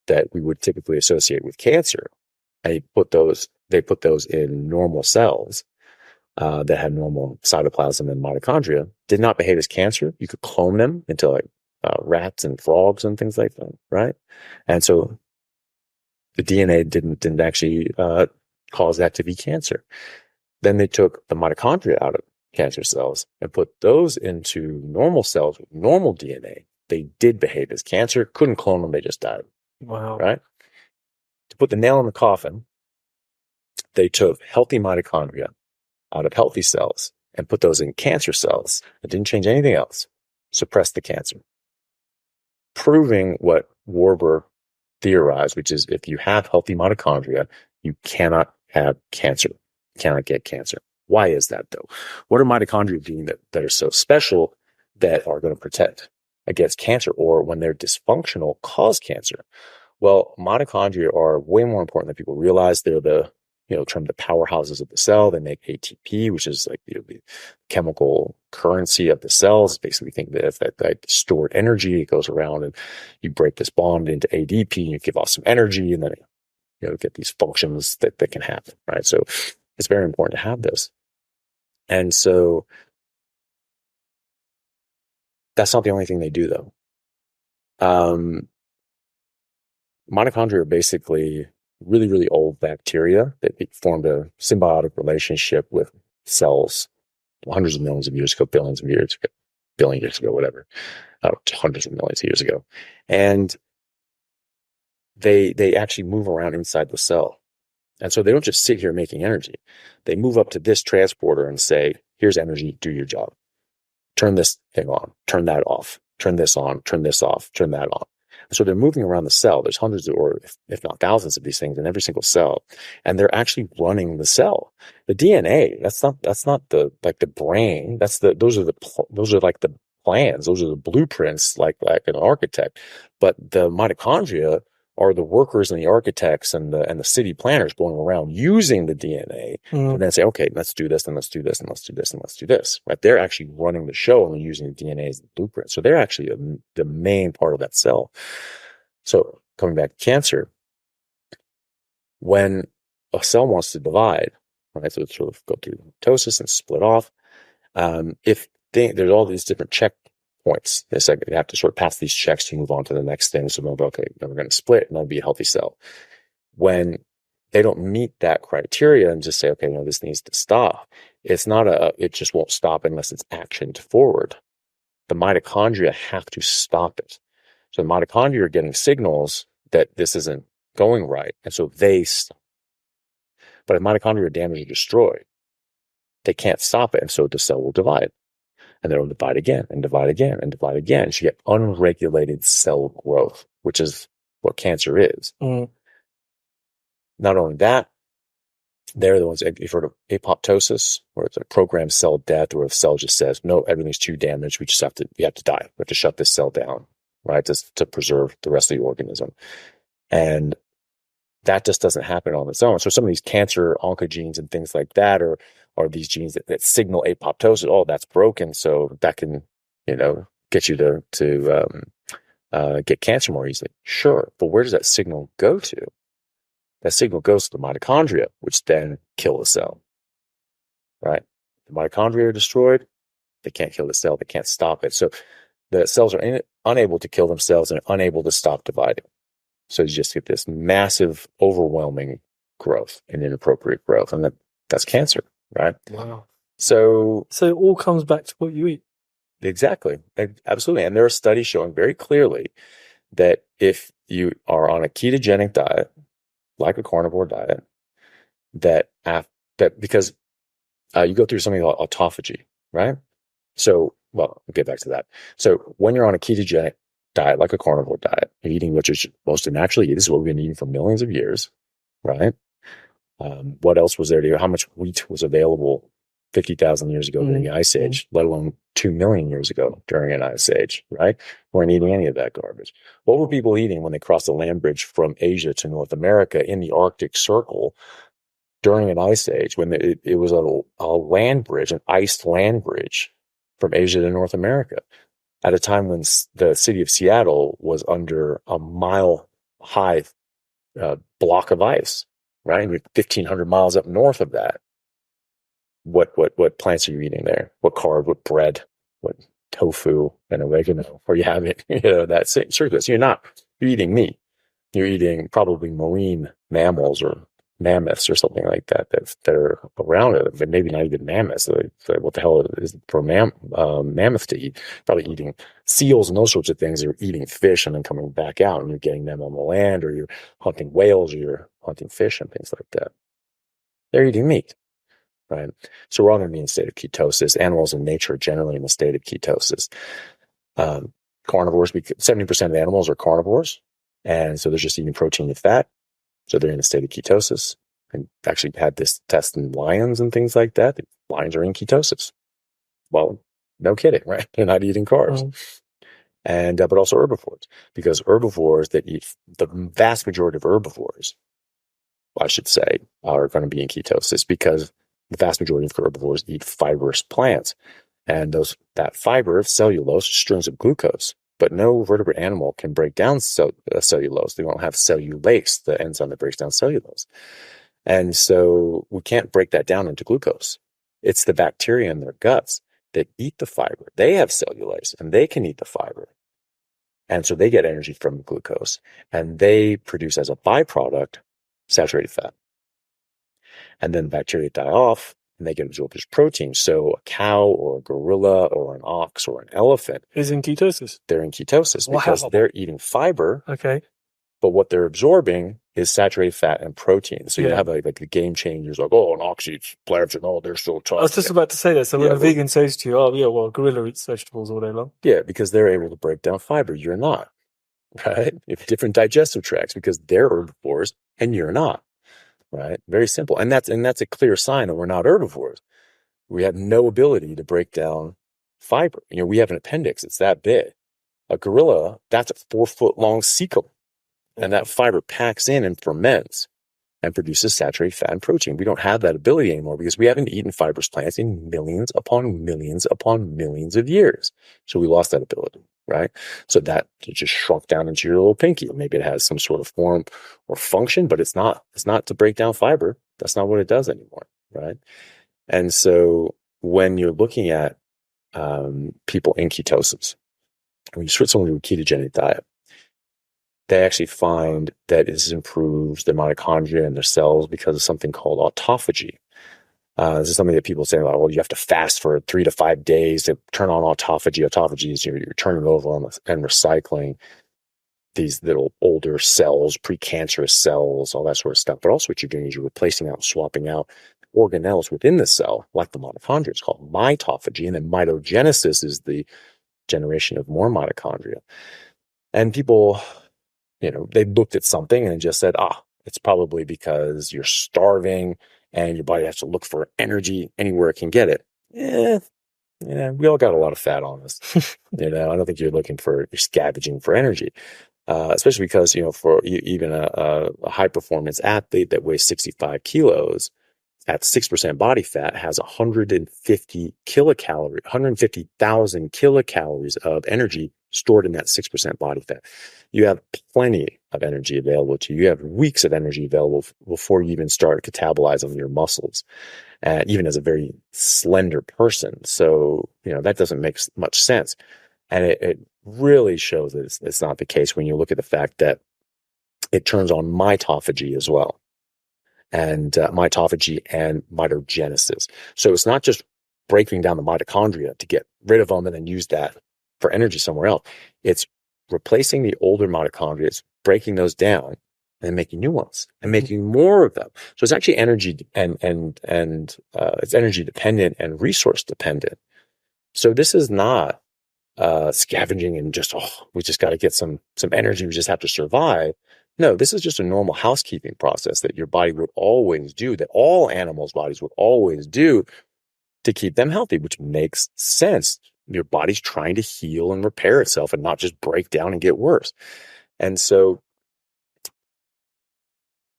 that we would typically associate with cancer, and they put those in normal cells that had normal cytoplasm and mitochondria, did not behave as cancer. You could clone them into like rats and frogs and things like that, right? And so the DNA didn't actually cause that to be cancer. Then they took the mitochondria out of cancer cells and put those into normal cells with normal DNA. They did behave as cancer. Couldn't clone them. They just died. Wow. Right? To put the nail in the coffin, they took healthy mitochondria out of healthy cells and put those in cancer cells. It didn't change anything else. Suppressed the cancer. Proving what Warburg theorized, which is if you have healthy mitochondria, you cannot have cancer. You cannot get cancer. Why is that though? What are mitochondria doing that are so special that are going to protect against cancer, or when they're dysfunctional, cause cancer? Well, mitochondria are way more important than people realize. They're the, termed the powerhouses of the cell. They make ATP, which is like the chemical currency of the cells. Basically, think that if that stored energy, it goes around and you break this bond into ADP and you give off some energy, and then get these functions that can happen, right? So it's very important to have this. And so that's not the only thing they do though. Mitochondria are basically really, really old bacteria that formed a symbiotic relationship with cells hundreds of millions of years ago, billion years ago, whatever, hundreds of millions of years ago. And they actually move around inside the cell. And so they don't just sit here making energy. They move up to this transporter and say, here's energy, do your job. Turn this thing on, turn that off, turn this on, turn this off, turn that on. So they're moving around the cell. There's hundreds or if not thousands of these things in every single cell. And they're actually running the cell. The DNA, that's not the brain. Those are like the plans. Those are the blueprints, like an architect. But the mitochondria are the workers and the architects and the city planners going around using the DNA and then say, okay, let's do this and let's do this and let's do this and let's do this. Right? They're actually running the show and using the DNA as the blueprint. So they're actually the main part of that cell. So coming back to cancer, when a cell wants to divide, right? So it's sort of go through mitosis and split off. There's all these different checkpoints. It's like you have to sort of pass these checks to move on to the next thing. So okay, then we're going to split and that'll be a healthy cell. When they don't meet that criteria and just say, okay, this needs to stop. It's not it just won't stop unless it's actioned forward. The mitochondria have to stop it. So the mitochondria are getting signals that this isn't going right. And so they stop. But if mitochondria are damaged or destroyed, they can't stop it. And so the cell will divide. And then it'll divide again and divide again and divide again. So you get unregulated cell growth, which is what cancer is. Not only that, they're the ones, if you've heard of apoptosis, where it's a programmed cell death, where the cell just says, no, everything's too damaged. We have to die. We have to shut this cell down, right? To preserve the rest of the organism. And that just doesn't happen on its own. So some of these cancer oncogenes and things like that are these genes that signal apoptosis. Oh, that's broken. So that can, get you to get cancer more easily. Sure. But where does that signal go to? That signal goes to the mitochondria, which then kill the cell, right? The mitochondria are destroyed. They can't kill the cell. They can't stop it. So the cells are unable to kill themselves and unable to stop dividing. So you just get this massive, overwhelming growth and inappropriate growth. And that's cancer, right? Wow. So it all comes back to what you eat. Exactly. Absolutely. And there are studies showing very clearly that if you are on a ketogenic diet, like a carnivore diet, that because you go through something called autophagy, right? So, well, we'll get back to that. So when you're on a ketogenic diet, like a carnivore diet, you're eating what you're supposed to naturally eat. This is what we've been eating for millions of years, right? What else was there to do? How much wheat was available 50,000 years ago during the Ice Age, let alone 2 million years ago during an Ice Age, right? We weren't eating any of that garbage. What were people eating when they crossed the land bridge from Asia to North America in the Arctic Circle during an ice age when it was a land bridge, an iced land bridge from Asia to North America, at a time when the city of Seattle was under a mile high block of ice, right? And you're 1,500 miles up north of that. What plants are you eating there? What carb? What bread? What tofu and oregano? Are you having that circuit? So you're eating meat. You're eating probably marine mammals or mammoths or something like that are around it, but maybe not even mammoths. So what the hell is for mammoth to eat? Probably eating seals and those sorts of things. You're eating fish and then coming back out and you're getting them on the land, or you're hunting whales, or you're hunting fish and things like that. They're eating meat, right? So we're all going to be in a state of ketosis. Animals in nature are generally in a state of ketosis. Carnivores, 70% of animals are carnivores, and so they're just eating protein and fat. So they're in a state of ketosis, and actually had this test in lions and things like that. The lions are in ketosis. Well, no kidding, right? They're not eating carbs. And, but also herbivores, because herbivores that eat, the vast majority of herbivores, I should say, are going to be in ketosis, because the vast majority of herbivores eat fibrous plants, and that fiber, cellulose, strings of glucose. But no vertebrate animal can break down cellulose. They won't have cellulase, the enzyme that breaks down cellulose. And so we can't break that down into glucose. It's the bacteria in their guts that eat the fiber. They have cellulase and they can eat the fiber. And so they get energy from glucose, and they produce as a byproduct saturated fat. And then the bacteria die off, and they get absorbed as protein. So a cow or a gorilla or an ox or an elephant is in ketosis. They're in ketosis because they're eating fiber. Okay. But what they're absorbing is saturated fat and protein. So you have like the game changers, like, oh, an ox eats plants and they're so tough. I was just about to say that. So when a vegan says to you, oh yeah, well, a gorilla eats vegetables all day long. Yeah, because they're able to break down fiber. You're not, right? You have different digestive tracts because they're herbivores and you're not. Right? Very simple. And that's a clear sign that we're not herbivores. We have no ability to break down fiber. We have an appendix. It's that big. A gorilla, that's a 4-foot long cecum. And that fiber packs in and ferments and produces saturated fat and protein. We don't have that ability anymore because we haven't eaten fibrous plants in millions upon millions upon millions of years. So we lost that ability, right? So that just shrunk down into your little pinky. Maybe it has some sort of form or function, but it's not to break down fiber. That's not what it does anymore, right? And so when you're looking at people in ketosis, when you switch someone to a ketogenic diet, they actually find that this improves their mitochondria and their cells because of something called autophagy. This is something that people say, well, you have to fast for 3 to 5 days to turn on autophagy. Autophagy is you're turning over and recycling these little older cells, precancerous cells, all that sort of stuff. But also what you're doing is you're replacing out, swapping out organelles within the cell, like the mitochondria. It's called mitophagy. And then mitogenesis is the generation of more mitochondria. And people, they looked at something and just said, it's probably because you're starving and your body has to look for energy anywhere it can get it. We all got a lot of fat on us. I don't think you're scavenging for energy, especially because, for even a high performance athlete that weighs 65 kilos at 6% body fat has 150,000 kilocalories of energy stored in that 6% body fat. You have plenty of energy available to you. You have weeks of energy available before you even start catabolizing your muscles, even as a very slender person. So, that doesn't make much sense. And it really shows that it's not the case when you look at the fact that it turns on mitophagy as well. And mitophagy and mitogenesis. So it's not just breaking down the mitochondria to get rid of them and then use that for energy somewhere else. It's replacing the older mitochondria, it's breaking those down and making new ones and making more of them. So it's actually energy and it's energy dependent and resource dependent. So this is not scavenging and just, we just got to get some energy. We just have to survive. No, this is just a normal housekeeping process that your body would always do, that all animals' bodies would always do to keep them healthy, which makes sense. Your body's trying to heal and repair itself and not just break down and get worse. And so,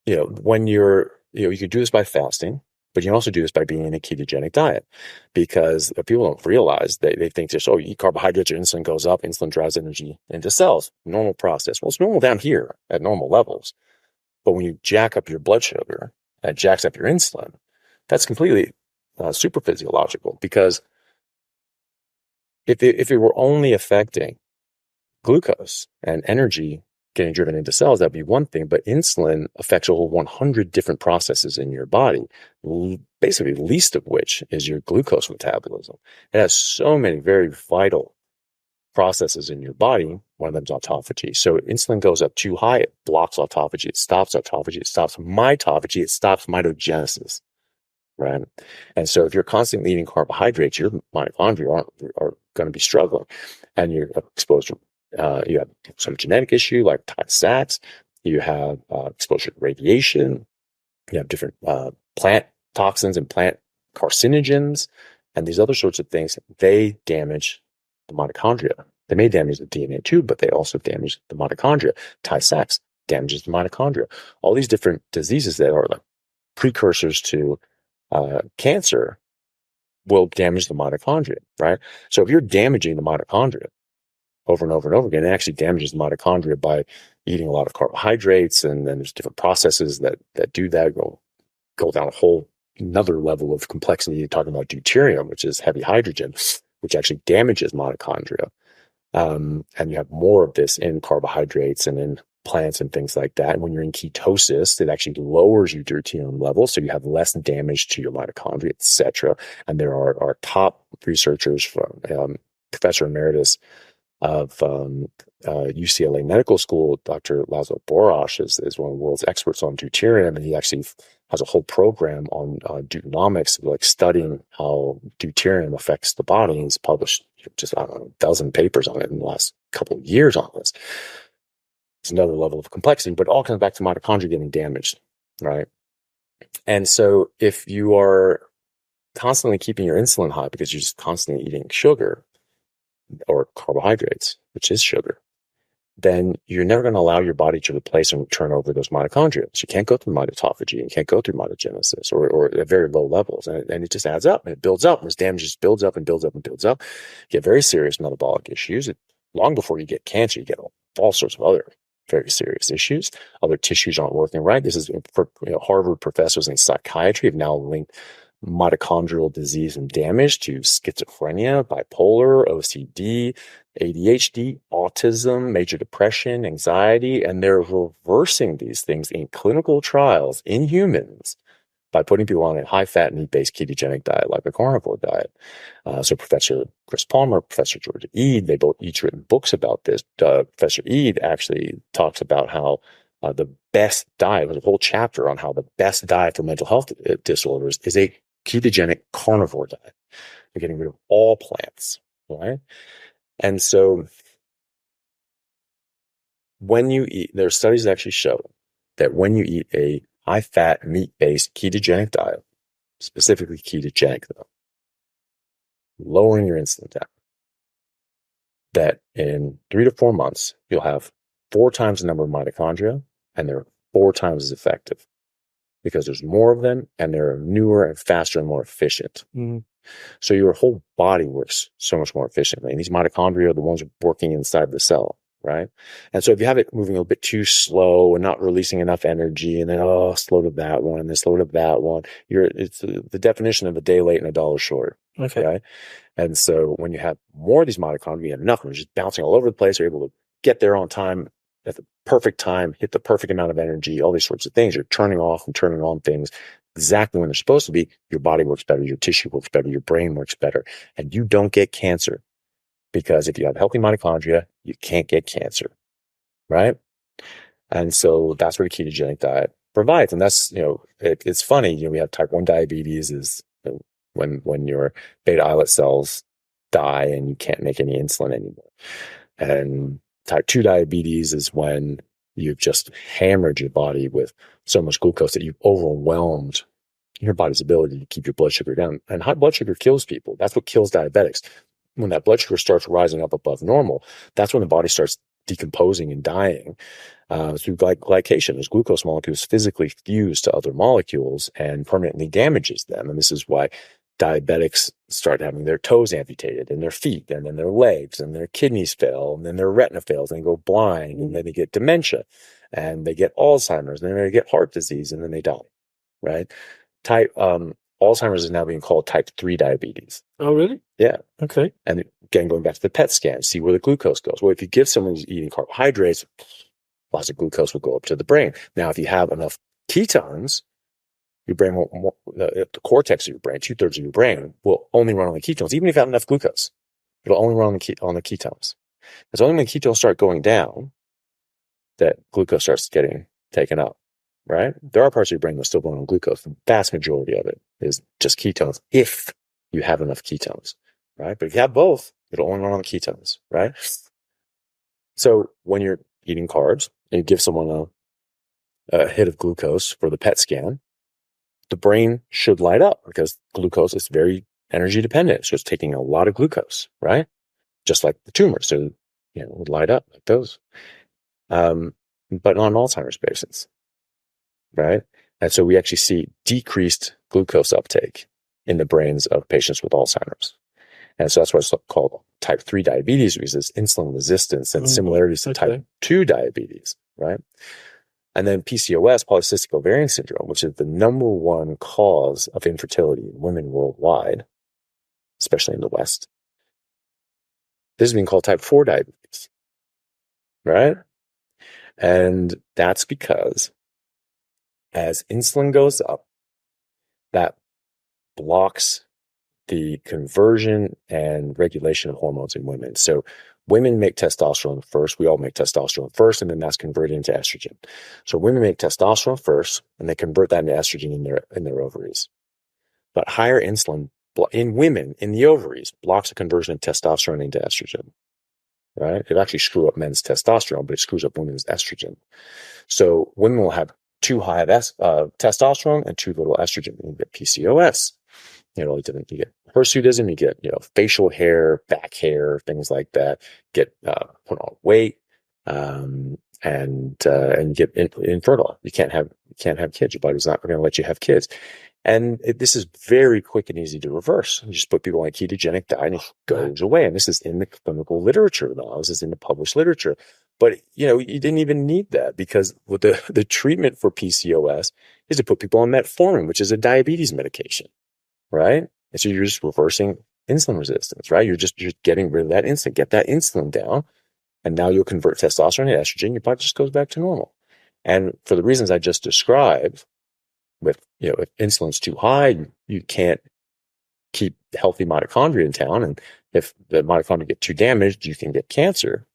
when you're you could do this by fasting, but you can also do this by being in a ketogenic diet, because people don't realize, they think just, you eat carbohydrates, your insulin goes up, insulin drives energy into cells, normal process. Well, it's normal down here at normal levels. But when you jack up your blood sugar, that jacks up your insulin, that's completely super physiological, because if it were only affecting glucose and energy getting driven into cells, that'd be one thing. But insulin affects over 100 different processes in your body, basically the least of which is your glucose metabolism. It has so many very vital processes in your body. One of them is autophagy. So insulin goes up too high, it blocks autophagy, it stops autophagy, it stops mitophagy, it stops mitogenesis. Right. And so if you're constantly eating carbohydrates, your mitochondria are going to be struggling, and you're exposed to, you have some genetic issue like Tay-Sachs, you have exposure to radiation, you have different plant toxins and plant carcinogens, and these other sorts of things. They damage the mitochondria. They may damage the DNA too, but they also damage the mitochondria. Tay-Sachs damages the mitochondria. All these different diseases that are like precursors to cancer will damage the mitochondria, right? So if you're damaging the mitochondria over and over and over again, it actually damages the mitochondria by eating a lot of carbohydrates, and then there's different processes that do that, go down a whole another level of complexity. You're talking about deuterium, which is heavy hydrogen, which actually damages mitochondria. And you have more of this in carbohydrates and in plants and things like that. And when you're in ketosis, it actually lowers your deuterium levels, so you have less damage to your mitochondria, etc. And there are top researchers from Professor Emeritus of UCLA Medical School, Dr. Laszlo Boras is one of the world's experts on deuterium, and he actually has a whole program on deuteronomics, like studying how deuterium affects the body. And he's published just, I don't know, a dozen papers on it in the last couple of years on this. It's another level of complexity, but it all comes back to mitochondria getting damaged, right? And so if you are constantly keeping your insulin high because you're just constantly eating sugar or carbohydrates, which is sugar, then you're never going to allow your body to replace and turn over those mitochondria. So you can't go through mitophagy, and you can't go through mitogenesis, or at very low levels. And it just adds up, and it builds up, and this damage just builds up and builds up and builds up. You get very serious metabolic issues. Long before you get cancer, you get all sorts of other very serious issues. Other tissues aren't working right. This is for Harvard professors in psychiatry have now linked mitochondrial disease and damage to schizophrenia, bipolar, OCD, ADHD, autism, major depression, anxiety, and they're reversing these things in clinical trials in humans by putting people on a high-fat, meat-based ketogenic diet, like a carnivore diet. So Professor Chris Palmer, Professor Georgia Ede, they both each written books about this. Professor Ede actually talks about how the best diet, there's a whole chapter on how the best diet for mental health disorders is a ketogenic carnivore diet. They're getting rid of all plants, right? And so when you eat, there are studies that actually show that when you eat a high-fat, meat-based ketogenic diet, specifically ketogenic though, lowering your insulin down, that in 3 to 4 months, you'll have 4 times the number of mitochondria, and they're 4 times as effective because there's more of them, and they're newer and faster and more efficient. Mm-hmm. So your whole body works so much more efficiently. And these mitochondria are the ones working inside the cell, right? And so if you have it moving a little bit too slow and not releasing enough energy, and then, slow to that one, and then slow to that one, it's the definition of a day late and a dollar short. Okay. Right? And so when you have more of these mitochondria, you have enough, and they're just bouncing all over the place, you're able to get there on time, at the perfect time, hit the perfect amount of energy, all these sorts of things. You're turning off and turning on things exactly when they're supposed to be. Your body works better, your tissue works better, your brain works better, and you don't get cancer. Because if you have healthy mitochondria, you can't get cancer, right? And so that's what a ketogenic diet provides. And that's, it's funny, we have type 1 diabetes is when your beta islet cells die and you can't make any insulin anymore. And type 2 diabetes is when you've just hammered your body with so much glucose that you've overwhelmed your body's ability to keep your blood sugar down. And high blood sugar kills people. That's what kills diabetics. When that blood sugar starts rising up above normal, that's when the body starts decomposing and dying through glycation. Those glucose molecules physically fuse to other molecules and permanently damages them. And this is why diabetics start having their toes amputated and their feet and then their legs and their kidneys fail and then their retina fails and they go blind and then they get dementia and they get Alzheimer's and then they get heart disease and then they die, right? Alzheimer's is now being called type 3 diabetes. Oh, really? Yeah. Okay. And again, going back to the PET scan, see where the glucose goes. Well, if you give someone who's eating carbohydrates, lots of glucose will go up to the brain. Now, if you have enough ketones, your brain won't, the cortex of your brain, 2/3 of your brain, will only run on the ketones. Even if you have enough glucose, it'll only run on the ketones. It's only when ketones start going down that glucose starts getting taken up, right? There are parts of your brain that still run on glucose. The vast majority of it is just ketones if you have enough ketones, right? But if you have both, it'll only run on the ketones, right? So when you're eating carbs and you give someone a hit of glucose for the PET scan, the brain should light up because glucose is very energy dependent. So it's taking a lot of glucose, right? Just like the tumor. So, it would light up like those. But on Alzheimer's patients, right? And so we actually see decreased glucose uptake in the brains of patients with Alzheimer's. And so that's why it's called type 3 diabetes, because there's insulin resistance and similarities to type 2 diabetes, right? And then PCOS, polycystic ovarian syndrome, which is the number one cause of infertility in women worldwide, especially in the West. This is being called type 4 diabetes, right? And that's because as insulin goes up, that blocks the conversion and regulation of hormones in women. So women make testosterone first. We all make testosterone first, and then that's converted into estrogen. So women make testosterone first, and they convert that into estrogen in their ovaries. But higher insulin in women in the ovaries blocks the conversion of testosterone into estrogen. Right? It actually screws up men's testosterone, but it screws up women's estrogen. So women will have too high of testosterone and too little estrogen. You get PCOS. You get hirsutism, you get, facial hair, back hair, things like that, get put on weight, and get infertile. You can't have kids. Your body's not going to let you have kids. And this is very quick and easy to reverse. You just put people on a ketogenic diet and it goes away. And this is in the clinical literature now. This is in the published literature. But, you didn't even need that because with the treatment for PCOS is to put people on metformin, which is a diabetes medication. Right? And so you're just reversing insulin resistance, right? You're getting rid of that insulin, get that insulin down, and now you'll convert testosterone to estrogen. Your body just goes back to normal. And for the reasons I just described, with, if insulin's too high, you can't keep healthy mitochondria in town. And if the mitochondria get too damaged, you can get cancer.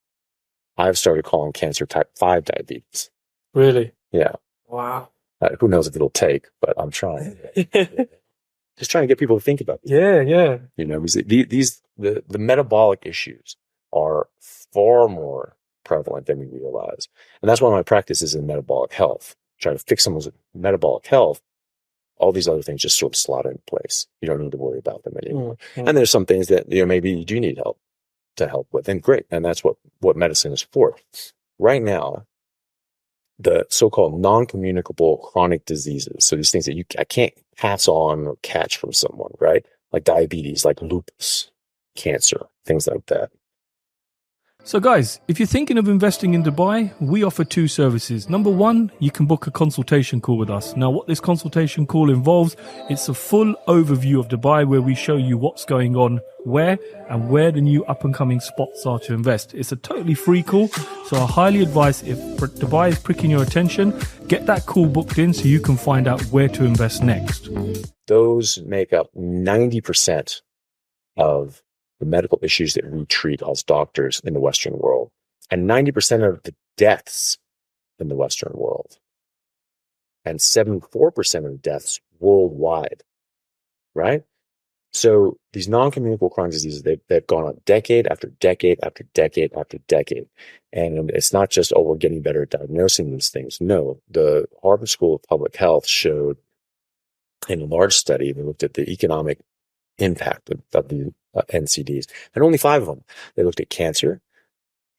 I've started calling cancer type 5 diabetes. Really? Yeah. Wow. Who knows if it'll take, but I'm trying. Just trying to get people to think about it. Yeah. Because the metabolic issues are far more prevalent than we realize. And that's why my practice is in metabolic health. Trying to fix someone's metabolic health, all these other things just sort of slot in place. You don't need to worry about them anymore. Mm-hmm. And there's some things that, maybe you do need help with. And great. And that's what medicine is for. Right now, the so-called non-communicable chronic diseases. So these things that I can't pass on or catch from someone, right? Like diabetes, like lupus, cancer, things like that. So guys, if you're thinking of investing in Dubai, we offer 2 services. Number 1, you can book a consultation call with us. Now, what this consultation call involves, it's a full overview of Dubai where we show you what's going on where the new up-and-coming spots are to invest. It's a totally free call, so I highly advise if Dubai is pricking your attention, get that call booked in so you can find out where to invest next. Those make up 90% of the medical issues that we treat as doctors in the Western world, and 90% of the deaths in the Western world, and 74% of the deaths worldwide, right? So these non-communicable chronic diseases, they've gone on decade after decade after decade after decade. And it's not just, we're getting better at diagnosing these things. No, the Harvard School of Public Health showed in a large study, they looked at the economic impact of the NCDs, and only 5 of them. They looked at cancer,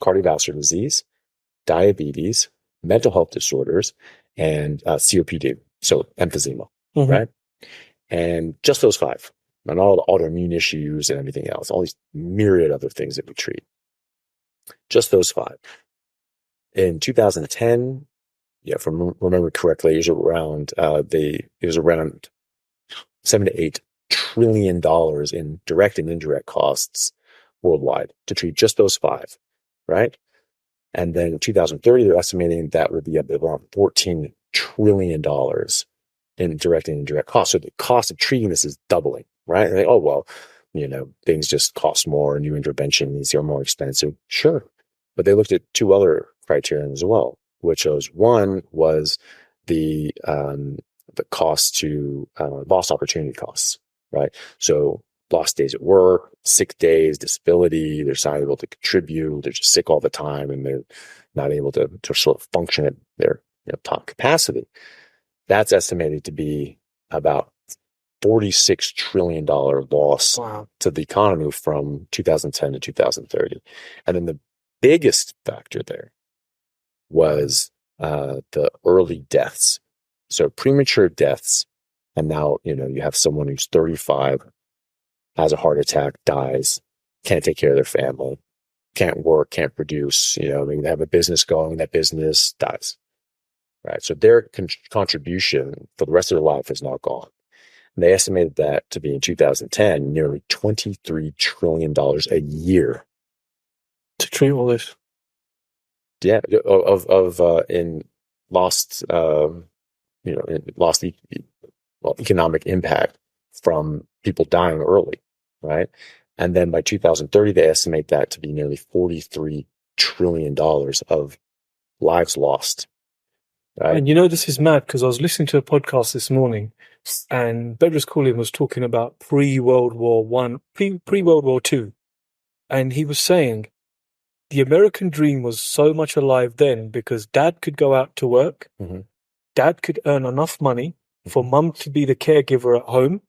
cardiovascular disease, diabetes, mental health disorders, and COPD, so emphysema, right? And just those 5, and all the autoimmune issues and everything else, all these myriad other things that we treat. Just those 5. In 2010, if I remember correctly, it was around $7 to $8 trillion in direct and indirect costs worldwide to treat just those 5, right? And then in 2030, they're estimating that would be around $14 trillion in direct and indirect costs. So the cost of treating this is doubling, right? And oh, well, things just cost more. New interventions are more expensive. Sure. But they looked at 2 other criteria as well, which one was the cost to lost opportunity costs, right? So lost days at work, sick days, disability, they're not able to contribute, they're just sick all the time, and they're not able to sort of function at their top capacity. That's estimated to be about $46 trillion loss to the economy from 2010 to 2030. And then the biggest factor there was the early deaths. So premature deaths. And now, you have someone who's 35, has a heart attack, dies, can't take care of their family, can't work, can't produce, they have a business going, that business dies. Right. So their contribution for the rest of their life is now gone. And they estimated that to be in 2010, nearly $23 trillion a year. To treat all this. Yeah. In lost, economic impact from people dying early. Right. And then by 2030, they estimate that to be nearly $43 trillion of lives lost. Right. And this is mad because I was listening to a podcast this morning, and Bedros Keuilian was talking about pre-World War II, and he was saying the American dream was so much alive then because Dad could go out to work, Dad could earn enough money for Mum to be the caregiver at home,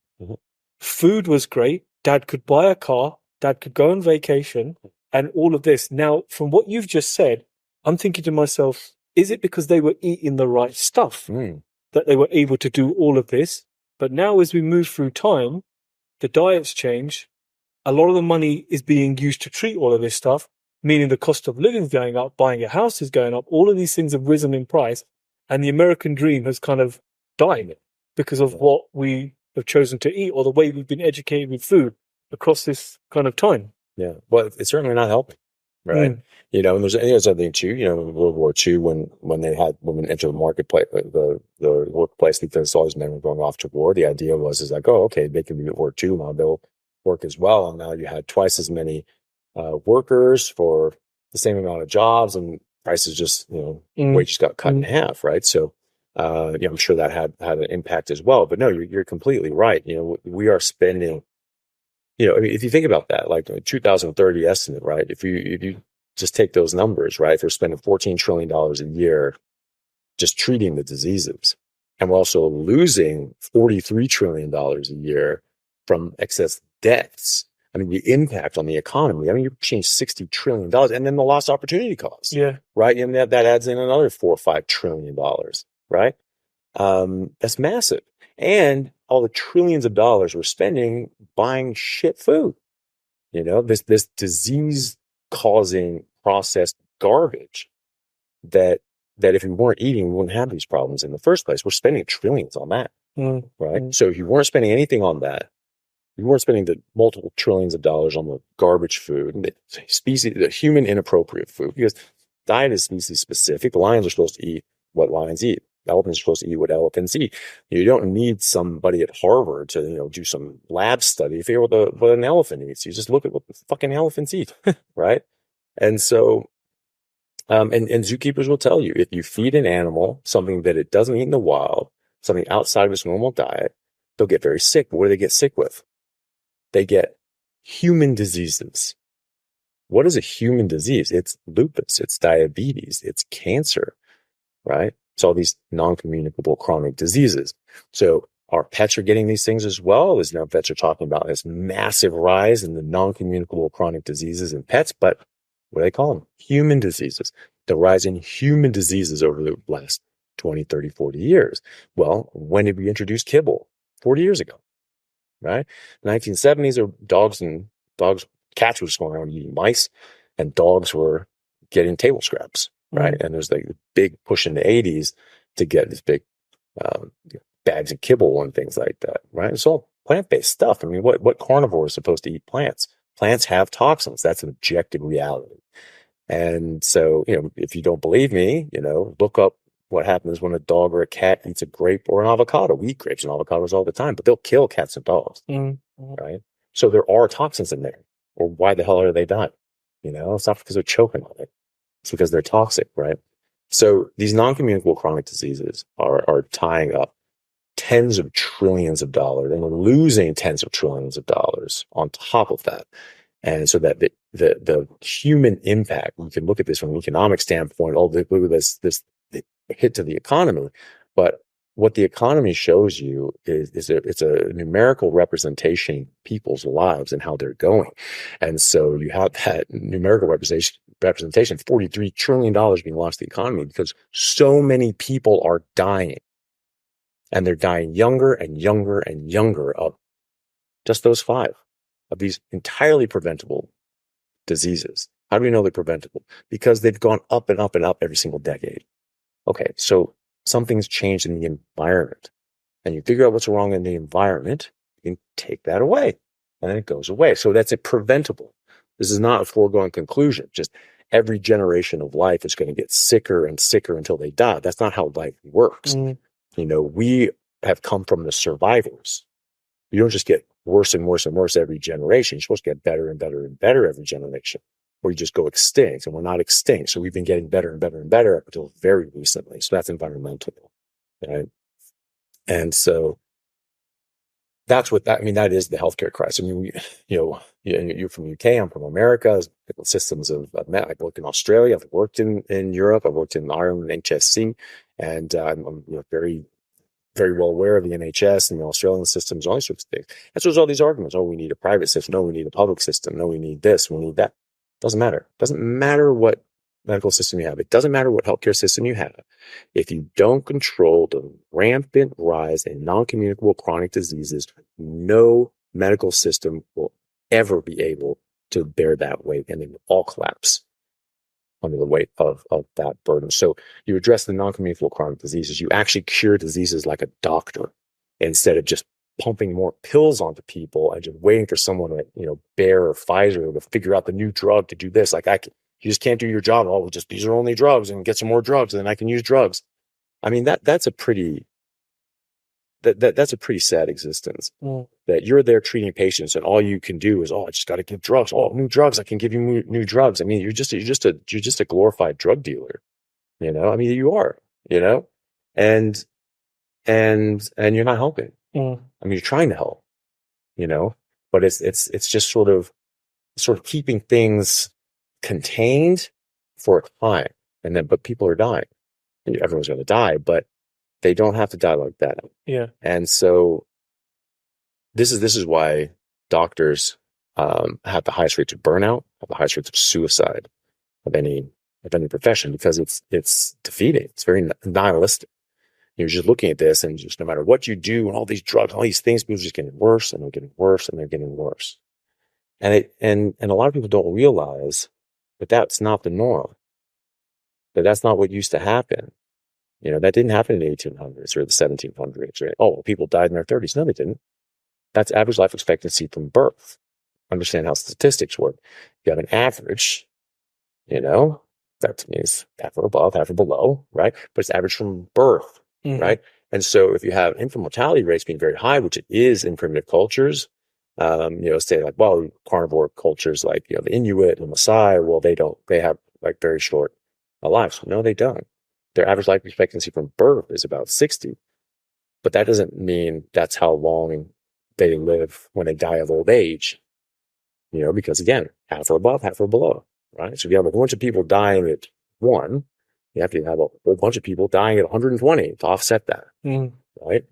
food was great, Dad could buy a car, Dad could go on vacation, and all of this. Now, from what you've just said, I'm thinking to myself, is it because they were eating the right stuff that they were able to do all of this? But now as we move through time, the diets change. A lot of the money is being used to treat all of this stuff, meaning the cost of living is going up, buying a house is going up. All of these things have risen in price. And the American dream has kind of died because of what we have chosen to eat or the way we've been educated with food across this kind of time. Yeah. Well, it's certainly not helping. Right. And there's other thing too, in World War II, when they had women enter the marketplace, the workplace, because all these men were going off to war, the idea was okay, they can be at work too, now they'll work as well. And now you had twice as many workers for the same amount of jobs, and prices just, wages got cut in half. Right. So, I'm sure that had an impact as well. But no, you're completely right. We are spending, if you think about that, like a 2030 estimate, right? If you just take those numbers, right? They're spending $14 trillion a year just treating the diseases. And we're also losing $43 trillion a year from excess deaths. I mean, the impact on the economy, you change $60 trillion, and then the lost opportunity costs. Yeah. Right. And that adds in another $4 or $5 trillion, right? That's massive. And all the trillions of dollars we're spending buying shit food, this disease causing processed garbage that if we weren't eating, we wouldn't have these problems in the first place. We're spending trillions on that, right? So if you weren't spending anything on that, you weren't spending the multiple trillions of dollars on the garbage food, the human inappropriate food, because diet is species specific. The lions are supposed to eat what lions eat. Elephants are supposed to eat what elephants eat. You don't need somebody at Harvard to, do some lab study to figure out what an elephant eats. You just look at what the fucking elephants eat, right? And so, and zookeepers will tell you, if you feed an animal something that it doesn't eat in the wild, something outside of its normal diet, they'll get very sick. But what do they get sick with? They get human diseases. What is a human disease? It's lupus, it's diabetes, it's cancer, right? It's all these non-communicable chronic diseases. So our pets are getting these things as well. As now vets are talking about this massive rise in the non-communicable chronic diseases in pets, but What do they call them? Human diseases. The rise in human diseases over the last 20, 30, 40 years. Well, when did we introduce kibble? 40 years ago, right? 1970s, cats were just going around eating mice, and dogs were getting table scraps, right? And there's like a big push in the 80s to get this big bags of kibble and things like that, right? It's all plant-based stuff. I mean, what carnivore is supposed to eat plants? Plants have toxins. That's an objective reality. And so, if you don't believe me, look up what happens when a dog or a cat eats a grape or an avocado. We eat grapes and avocados all the time, but they'll kill cats and dogs, right? So there are toxins in there. Or why the hell are they dying? It's not because they're choking on it. It's because they're toxic, right? So these non-communicable chronic diseases are tying up tens of trillions of dollars, and we're losing tens of trillions of dollars on top of that. And so that the human impact, we can look at this from an economic standpoint. Oh, look at this hit to the economy. But what the economy shows you it's a numerical representation of people's lives and how they're going. And so you have that numerical representation, $43 trillion being lost to the economy because so many people are dying. And they're dying younger and younger and younger of just those 5 of these entirely preventable diseases. How do we know they're preventable? Because they've gone up and up and up every single decade. Okay, so something's changed in the environment. And you figure out what's wrong in the environment, you can take that away. And then it goes away. So that's a preventable. This is not a foregone conclusion. Just every generation of life is going to get sicker and sicker until they die. That's not how life works. We have come from the survivors. You don't just get worse and worse and worse every generation. You're supposed to get better and better and better every generation, or you just go extinct. And we're not extinct. So we've been getting better and better and better up until very recently. So that's environmental, right? And so that's that is the healthcare crisis. I mean, you're from UK, I'm from America. Systems I've worked in Australia, I've worked in Europe, I've worked in Ireland, HSC, and I'm very, very well aware of the NHS and the Australian systems, all these sorts of things. And so there's all these arguments. Oh, we need a private system. No, we need a public system. No, we need this. We need that. Doesn't matter. Doesn't matter what medical system you have. It doesn't matter what healthcare system you have. If you don't control the rampant rise in non-communicable chronic diseases, no medical system will ever be able to bear that weight, and they will all collapse under the weight of that burden. So you address the non-communicable chronic diseases. You actually cure diseases like a doctor instead of just pumping more pills onto people and just waiting for someone like, Bayer or Pfizer to figure out the new drug to do this. You just can't do your job. Oh, these are only drugs, and get some more drugs, and then I can use drugs. I mean, that's a pretty sad existence. That you're there treating patients, and all you can do is, I just got to give drugs. Oh, new drugs. I can give you new drugs. I mean, you're just a glorified drug dealer. I mean, you are. And you're not helping. I mean, you're trying to help. But it's just sort of keeping things contained for a time, but people are dying. Everyone's going to die, but they don't have to die like that. Yeah. And so this is why doctors have the highest rates of burnout, have the highest rates of suicide of any profession, because it's defeating. It's very nihilistic. You're just looking at this, and just no matter what you do and all these drugs, all these things, people are just getting worse, and they're getting worse, and they're getting worse. And a lot of people don't realize that that's not the norm. That's not what used to happen. That didn't happen in the 1800s or the 1700s. Right? Oh, people died in their 30s. No, they didn't. That's average life expectancy from birth. Understand how statistics work. You have an average, that means half or above, half or below, right? But it's average from birth, right? And so if you have infant mortality rates being very high, which it is in primitive cultures, say like, well, carnivore cultures like, the Inuit and Maasai, they have like very short lives. No, they don't. Their average life expectancy from birth is about 60. But that doesn't mean that's how long they live when they die of old age, because again, half or above, half or below, right? So if you have a bunch of people dying at 1, you have to have a whole bunch of people dying at 120 to offset that, right?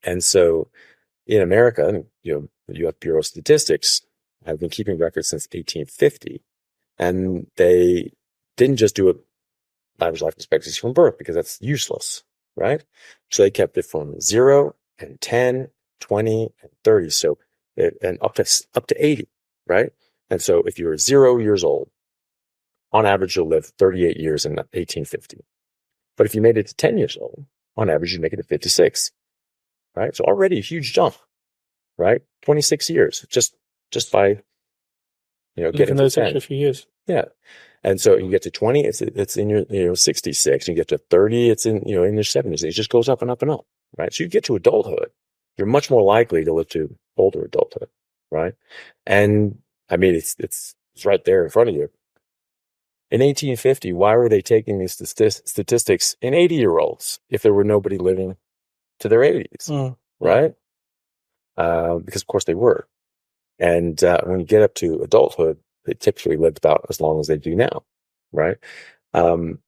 And so in America, the U.S. Bureau of Statistics have been keeping records since 1850. And they didn't just do it average life expectancy from birth because that's useless, right? So they kept it from 0 and 10, 20, and 30. So, and up to 80, right? And so if you're 0 years old, on average, you'll live 38 years in 1850. But if you made it to 10 years old, on average, you make it to 56, right? So already a huge jump, right? 26 years just by, getting those to 10. extra few years. Yeah. And so you get to 20, it's in your, 66. You get to 30, it's in your 70s. It just goes up and up and up, right? So you get to adulthood, you're much more likely to live to older adulthood, right? And I mean, it's right there in front of you. In 1850, why were they taking these statistics in 80-year-olds if there were nobody living to their 80s, right? Because of course they were. And when you get up to adulthood, they typically lived about as long as they do now, right? And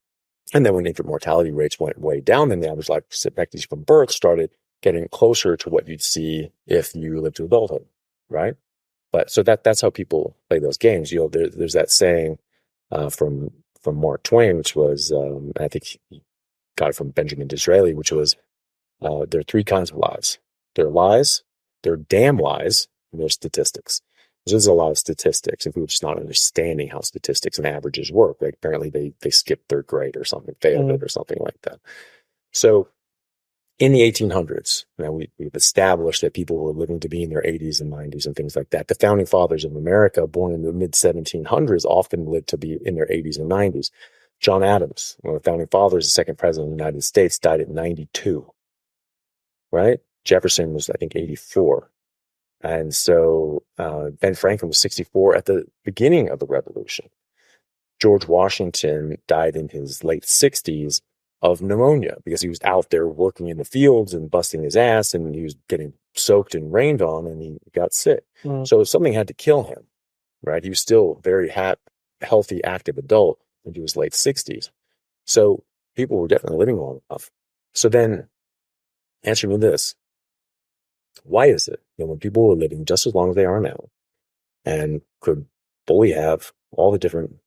then when infant mortality rates went way down, then the average life expectancy from birth started getting closer to what you'd see if you lived to adulthood, right? But so that's how people play those games. There's that saying from Mark Twain, which was I think he got it from Benjamin Disraeli, which was there are three kinds of lies. There are lies, there are damn lies, and there are statistics. There's a lot of statistics, and people just not understanding how statistics and averages work. Like apparently they skipped third grade or something, failed it or something like that. So in the 1800s, we've established that people were living to be in their 80s and 90s and things like that. The founding fathers of America, born in the mid 1700s, often lived to be in their 80s and 90s. John Adams, one of the founding fathers, the second president of the United States, died at 92, right? Jefferson was, I think, 84. And so Ben Franklin was 64 at the beginning of the Revolution. George Washington died in his late 60s of pneumonia because he was out there working in the fields and busting his ass, and he was getting soaked and rained on, and he got sick. So something had to kill him, right? He was still a very healthy, active adult into his late 60s. So people were definitely living long enough. So then answer me this. Why is it that when people were living just as long as they are now and could fully have all the different,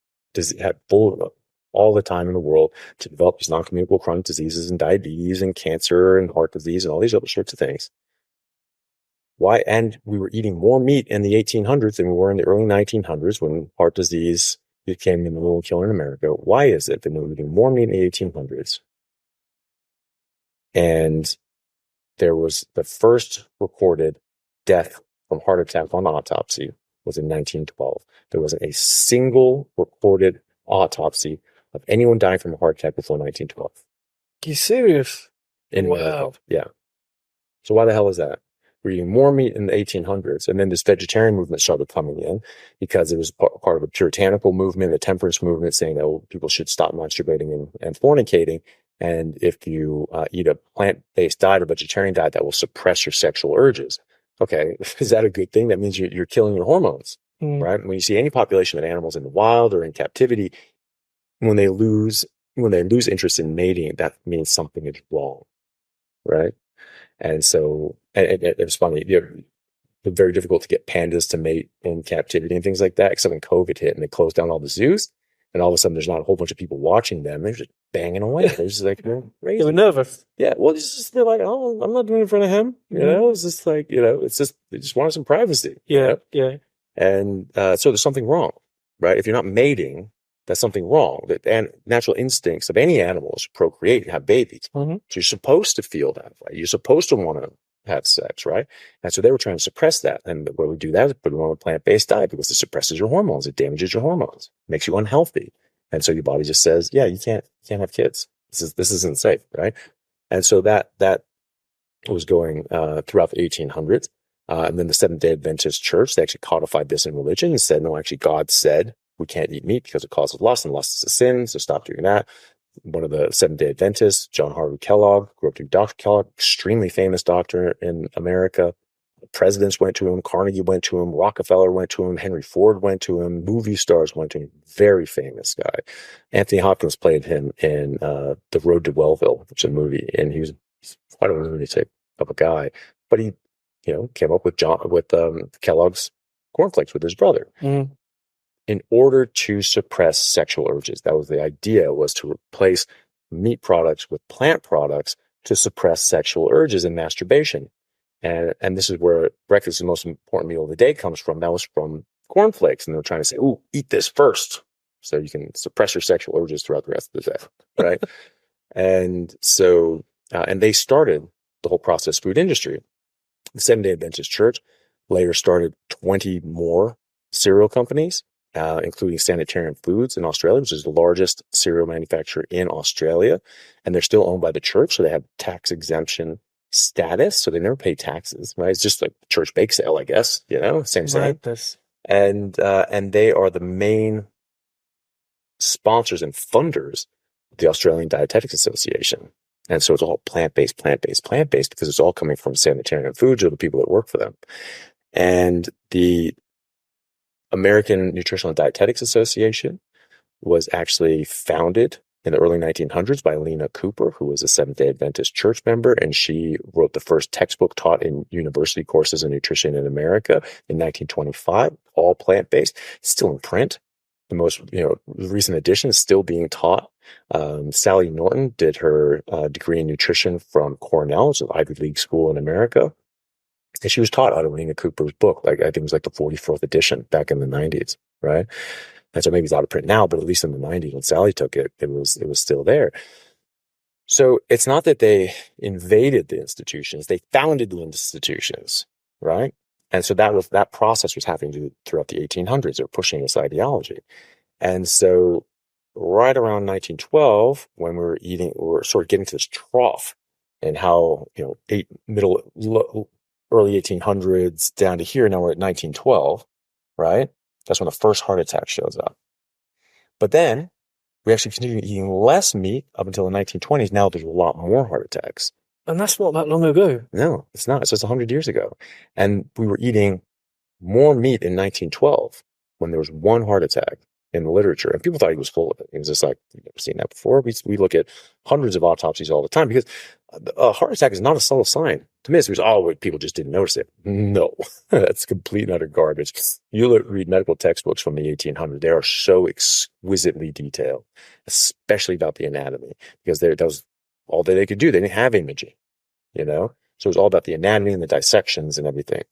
all the time in the world to develop these non-communicable chronic diseases and diabetes and cancer and heart disease and all these other sorts of things? Why? And we were eating more meat in the 1800s than we were in the early 1900s when heart disease became the number one killer in America. Why is it that we were eating more meat in the 1800s? And there was the first recorded death from heart attack on autopsy was in 1912. There wasn't a single recorded autopsy of anyone dying from a heart attack before 1912. You serious? Wow. Yeah. So why the hell is that? We're eating more meat in the 1800s, and then this vegetarian movement started coming in because it was part of a puritanical movement, a temperance movement, saying that people should stop masturbating and fornicating. And if you eat a plant-based diet or vegetarian diet, that will suppress your sexual urges. Okay, is that a good thing? That means you're killing your hormones, right? When you see any population of animals in the wild or in captivity, when they lose interest in mating, that means something is wrong, right? And so it was funny. It's very difficult to get pandas to mate in captivity and things like that, except when COVID hit and they closed down all the zoos. And all of a sudden, there's not a whole bunch of people watching them. They're just banging away. They're just like, crazy. They were nervous. Yeah. Well, they're like, oh, I'm not doing it in front of him. It's just like, it's just, they just wanted some privacy. Yeah. Yeah. And so there's something wrong, right? If you're not mating, that's something wrong. The natural instincts of any animal is to procreate and have babies. So you're supposed to feel that way. You're supposed to want to have sex, right? And so they were trying to suppress that. And the way we do that is put them on a plant-based diet because it suppresses your hormones. It damages your hormones, makes you unhealthy. And so your body just says, yeah, you can't have kids. This isn't safe, right? And so that was going throughout the 1800s. And then the Seventh-day Adventist Church, they actually codified this in religion and said, no, actually God said we can't eat meat because it causes lust, and lust is a sin, so stop doing that. One of the Seventh-day Adventists, John Harvey Kellogg, grew up to be Dr. Kellogg, extremely famous doctor in America. Presidents went to him, Carnegie went to him, Rockefeller went to him, Henry Ford went to him, movie stars went to him. Very famous guy. Anthony Hopkins played him in The Road to Wellville, which is a movie, and he's quite a lunatic of a guy. But he, came up with Kellogg's cornflakes with his brother. in order to suppress sexual urges. That was the idea, was to replace meat products with plant products to suppress sexual urges and masturbation. And this is where breakfast is the most important meal of the day comes from. That was from cornflakes. And they're trying to say, ooh, eat this first so you can suppress your sexual urges throughout the rest of the day, right? And so, and they started the whole processed food industry. The Seventh-day Adventist Church later started 20 more cereal companies, including Sanitarian Foods in Australia, which is the largest cereal manufacturer in Australia. And they're still owned by the church, so they have tax exemption status. So they never pay taxes, right? It's just like church bake sale, I guess, same. Right. And they are the main sponsors and funders of the Australian Dietetics Association. And so it's all plant-based, because it's all coming from Sanitarian Foods or the people that work for them. And the American Nutritional and Dietetics Association was actually founded in the early 1900s by Lena Cooper, who was a Seventh-day Adventist church member, and she wrote the first textbook taught in university courses in nutrition in America in 1925, all plant-based, still in print. The most recent edition is still being taught. Sally Norton did her degree in nutrition from Cornell, which is an Ivy League school in America. And she was taught out of Lena Cooper's book. I think it was like the 44th edition back in the 90s, right? And so maybe it's out of print now, but at least in the 90s when Sally took it, it was still there. So it's not that they invaded the institutions, they founded the institutions, right? And so that process was happening throughout the 1800s. They were pushing this ideology. And so right around 1912, when we're sort of getting to this trough and how, early 1800s down to here. Now we're at 1912, right? That's when the first heart attack shows up. But then we actually continue eating less meat up until the 1920s. Now there's a lot more heart attacks. And that's not that long ago. No, it's not. It's just 100 years ago. And we were eating more meat in 1912 when there was one heart attack in the literature. And people thought he was full of it. It was just like, you've never seen that before. We look at hundreds of autopsies all the time because a heart attack is not a subtle sign. To me, it was, people just didn't notice it. No, that's complete and utter garbage. You read medical textbooks from the 1800s. They are so exquisitely detailed, especially about the anatomy, because that was all that they could do. They didn't have imaging, So it was all about the anatomy and the dissections and everything.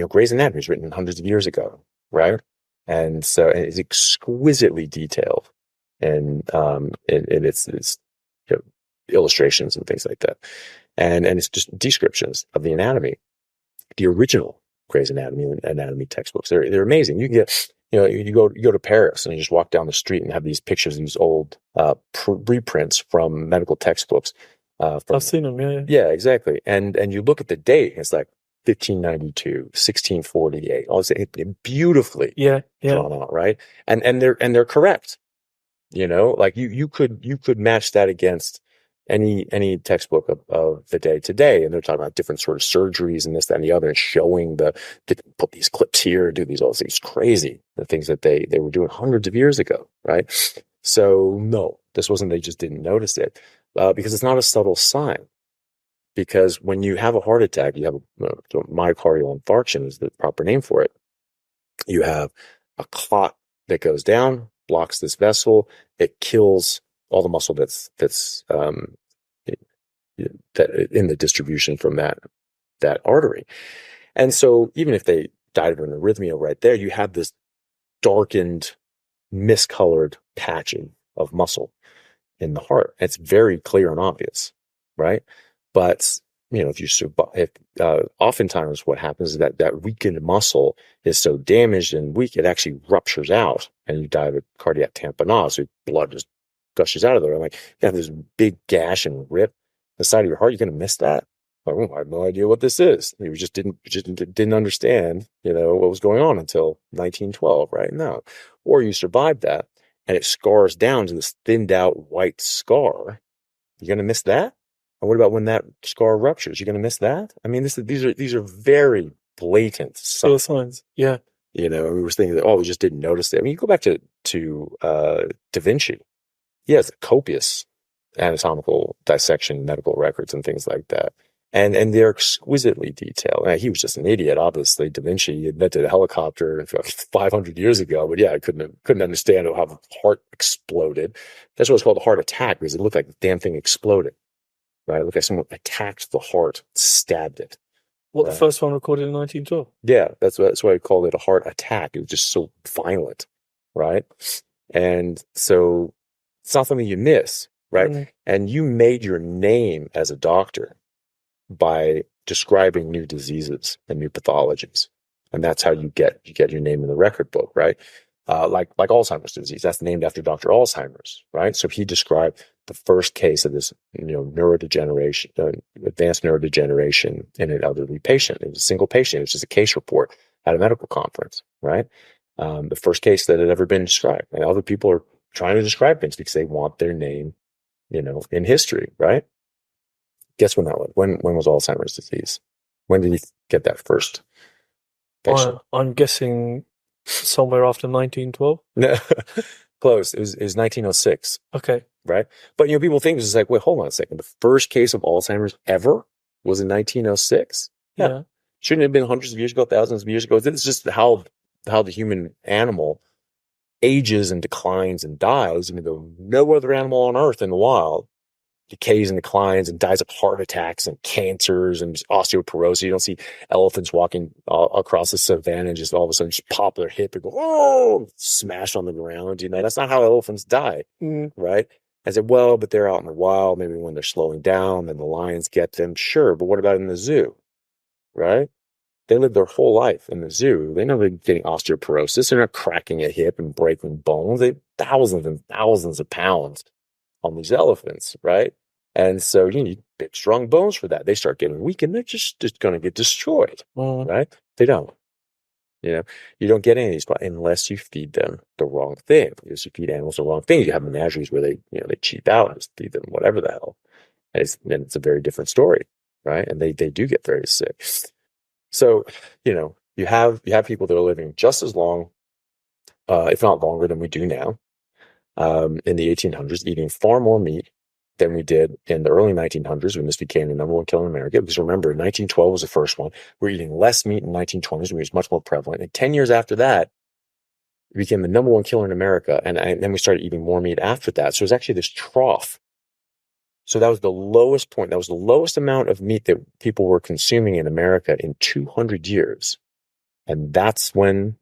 Gray's Anatomy was written hundreds of years ago, right? And so it's exquisitely detailed in its illustrations and things like that. And it's just descriptions of the anatomy. The original Gray's Anatomy and anatomy textbooks, they're amazing. You can get, you go to Paris and you just walk down the street and have these pictures of these old reprints from medical textbooks. I've seen them, yeah. Yeah, exactly. And you look at the date, it's like 1592, 1648, all this beautifully drawn out, right? And they're correct. You could match that against any textbook of the day today, and they're talking about different sort of surgeries and this, that, and the other, and showing they put these clips here, do all these crazy the things that they were doing hundreds of years ago, right? So no, this wasn't they just didn't notice it because it's not a subtle sign. Because when you have a heart attack, you have a myocardial infarction is the proper name for it. You have a clot that goes down, blocks this vessel. It kills all the muscle that's in the distribution from that artery. And so even if they died of an arrhythmia right there, you have this darkened, miscolored patch of muscle in the heart. It's very clear and obvious, right? But if you survive, oftentimes what happens is that weakened muscle is so damaged and weak, it actually ruptures out and you die of a cardiac tamponade. So blood just gushes out of there. I'm like, you have this big gash and rip the side of your heart. You're going to miss that. Like, I have no idea what this is. You just didn't understand, what was going on until 1912, right? No. Or you survived that and it scars down to this thinned out white scar. You're going to miss that? And what about when that scar ruptures? You're going to miss that? I mean, these are very blatant signs. Yeah. We were thinking that, we just didn't notice it. I mean, you go back to Da Vinci. He has copious anatomical dissection, medical records and things like that. And they're exquisitely detailed. Now, he was just an idiot, obviously. Da Vinci invented a helicopter 500 years ago, but yeah, I couldn't understand how the heart exploded. That's why it's called a heart attack, because it looked like the damn thing exploded, right? It looked like someone attacked the heart, stabbed it. What, right? The first one recorded in 1912? Yeah, that's why I called it a heart attack. It was just so violent, right? And so it's not something you miss, right? Mm-hmm. And you made your name as a doctor by describing new diseases and new pathologies. And that's how you get your name in the record book, right? Like Alzheimer's disease, that's named after Dr. Alzheimer's, right? So he described the first case of this, neurodegeneration, advanced neurodegeneration in an elderly patient. It was a single patient. It was just a case report at a medical conference, right? The first case that had ever been described. And other people are trying to describe things because they want their name, in history, right? Guess when that was? When was Alzheimer's disease? When did he get that first patient? I'm guessing somewhere after 1912. No, close. It was 1906. Okay. Right? But, people think it's like, wait, hold on a second. The first case of Alzheimer's ever was in 1906? Yeah. Shouldn't it have been hundreds of years ago, thousands of years ago? This is just how the human animal ages and declines and dies. No other animal on earth in the wild decays and declines and dies of heart attacks and cancers and osteoporosis. You don't see elephants walking across the savannah and just all of a sudden just pop their hip and go, oh, smash on the ground. That's not how elephants die, right? I said, well, but they're out in the wild. Maybe when they're slowing down, then the lions get them. Sure, but what about in the zoo, right? They live their whole life in the zoo. They know they're getting osteoporosis. They're not cracking a hip and breaking bones. They have thousands and thousands of pounds on these elephants, right? And so you need big, strong bones for that. They start getting weak and they're just going to get destroyed, right? They don't. You don't get any of these unless you feed them the wrong thing. Because you feed animals the wrong thing. You have menageries where they cheap out and just feed them whatever the hell. And it's a very different story, right? And they do get very sick. So, you have people that are living just as long, if not longer than we do now, in the 1800s, eating far more meat than we did in the early 1900s when this became the number one killer in America. Because remember, 1912 was the first one. We're eating less meat in 1920s, when it was much more prevalent. And 10 years after that, it became the number one killer in America. And then we started eating more meat after that. So it was actually this trough. So that was the lowest point. That was the lowest amount of meat that people were consuming in America in 200 years. And that's when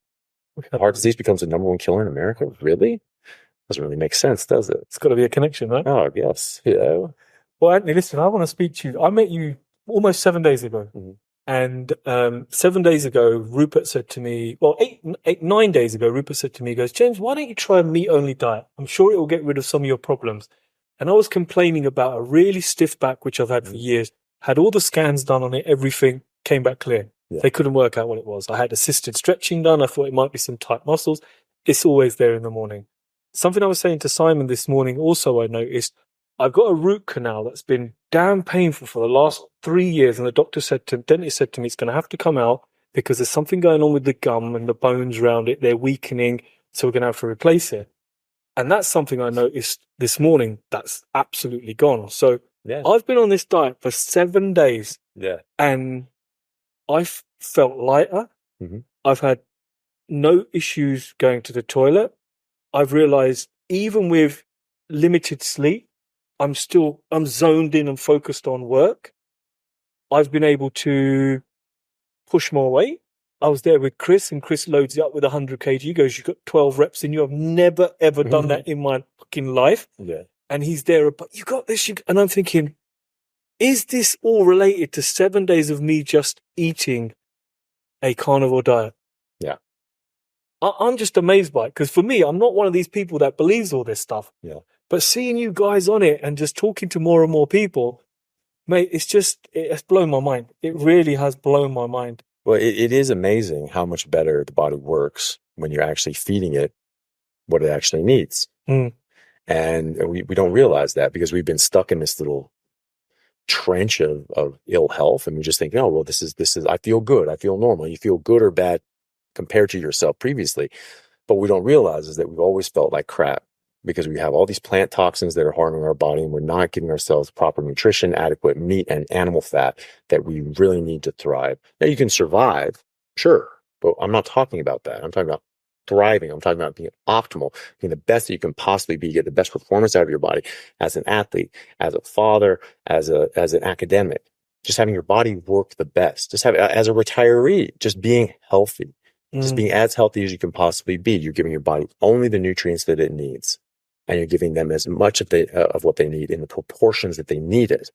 heart disease becomes the number one killer in America? Really? Doesn't really make sense, does it? It's got to be a connection, right? Oh, yes. Well, Anthony, listen, I want to speak to you. I met you almost 7 days ago. Mm-hmm. And 7 days ago, Rupert said to me, 9 days ago, Rupert said to me, he goes, James, why don't you try a meat-only diet? I'm sure it will get rid of some of your problems. And I was complaining about a really stiff back, which I've had for years, had all the scans done on it, everything came back clear. Yeah. They couldn't work out what it was. I had assisted stretching done. I thought it might be some tight muscles. It's always there in the morning. Something I was saying to Simon this morning also, I noticed I've got a root canal that's been damn painful for the last 3 years. And the dentist said to me, it's going to have to come out because there's something going on with the gum and the bones around it. They're weakening. So we're going to have to replace it. And that's something I noticed this morning that's absolutely gone. So I've been on this diet for 7 days. Yeah. And I've felt lighter. Mm-hmm. I've had no issues going to the toilet. I've realized even with limited sleep, I'm zoned in and focused on work. I've been able to push more weight. I was there with Chris and Chris loads you up with 100 kg. He goes, you've got 12 reps in you. I've never, ever done that in my fucking life. Yeah. And he's there, but you got this. And I'm thinking, is this all related to 7 days of me just eating a carnivore diet? Yeah. I'm just amazed by it because for me, I'm not one of these people that believes all this stuff. Yeah. But seeing you guys on it and just talking to more and more people, mate, it has blown my mind. It really has blown my mind. Well, it is amazing how much better the body works when you're actually feeding it what it actually needs. Mm. And we don't realize that because we've been stuck in this little trench of ill health. And we just think, oh, well, this is, I feel good. I feel normal. You feel good or bad compared to yourself previously. But we don't realize is that we've always felt like crap because we have all these plant toxins that are harming our body, and we're not giving ourselves proper nutrition, adequate meat and animal fat that we really need to thrive. Now, you can survive, sure, but I'm not talking about that. I'm talking about thriving. I'm talking about being optimal, being the best that you can possibly be, get the best performance out of your body as an athlete, as a father, as an academic, just having your body work the best, just have, as a retiree, just being healthy, just being as healthy as you can possibly be. You're giving your body only the nutrients that it needs, and you're giving them as much of what they need in the proportions that they need it.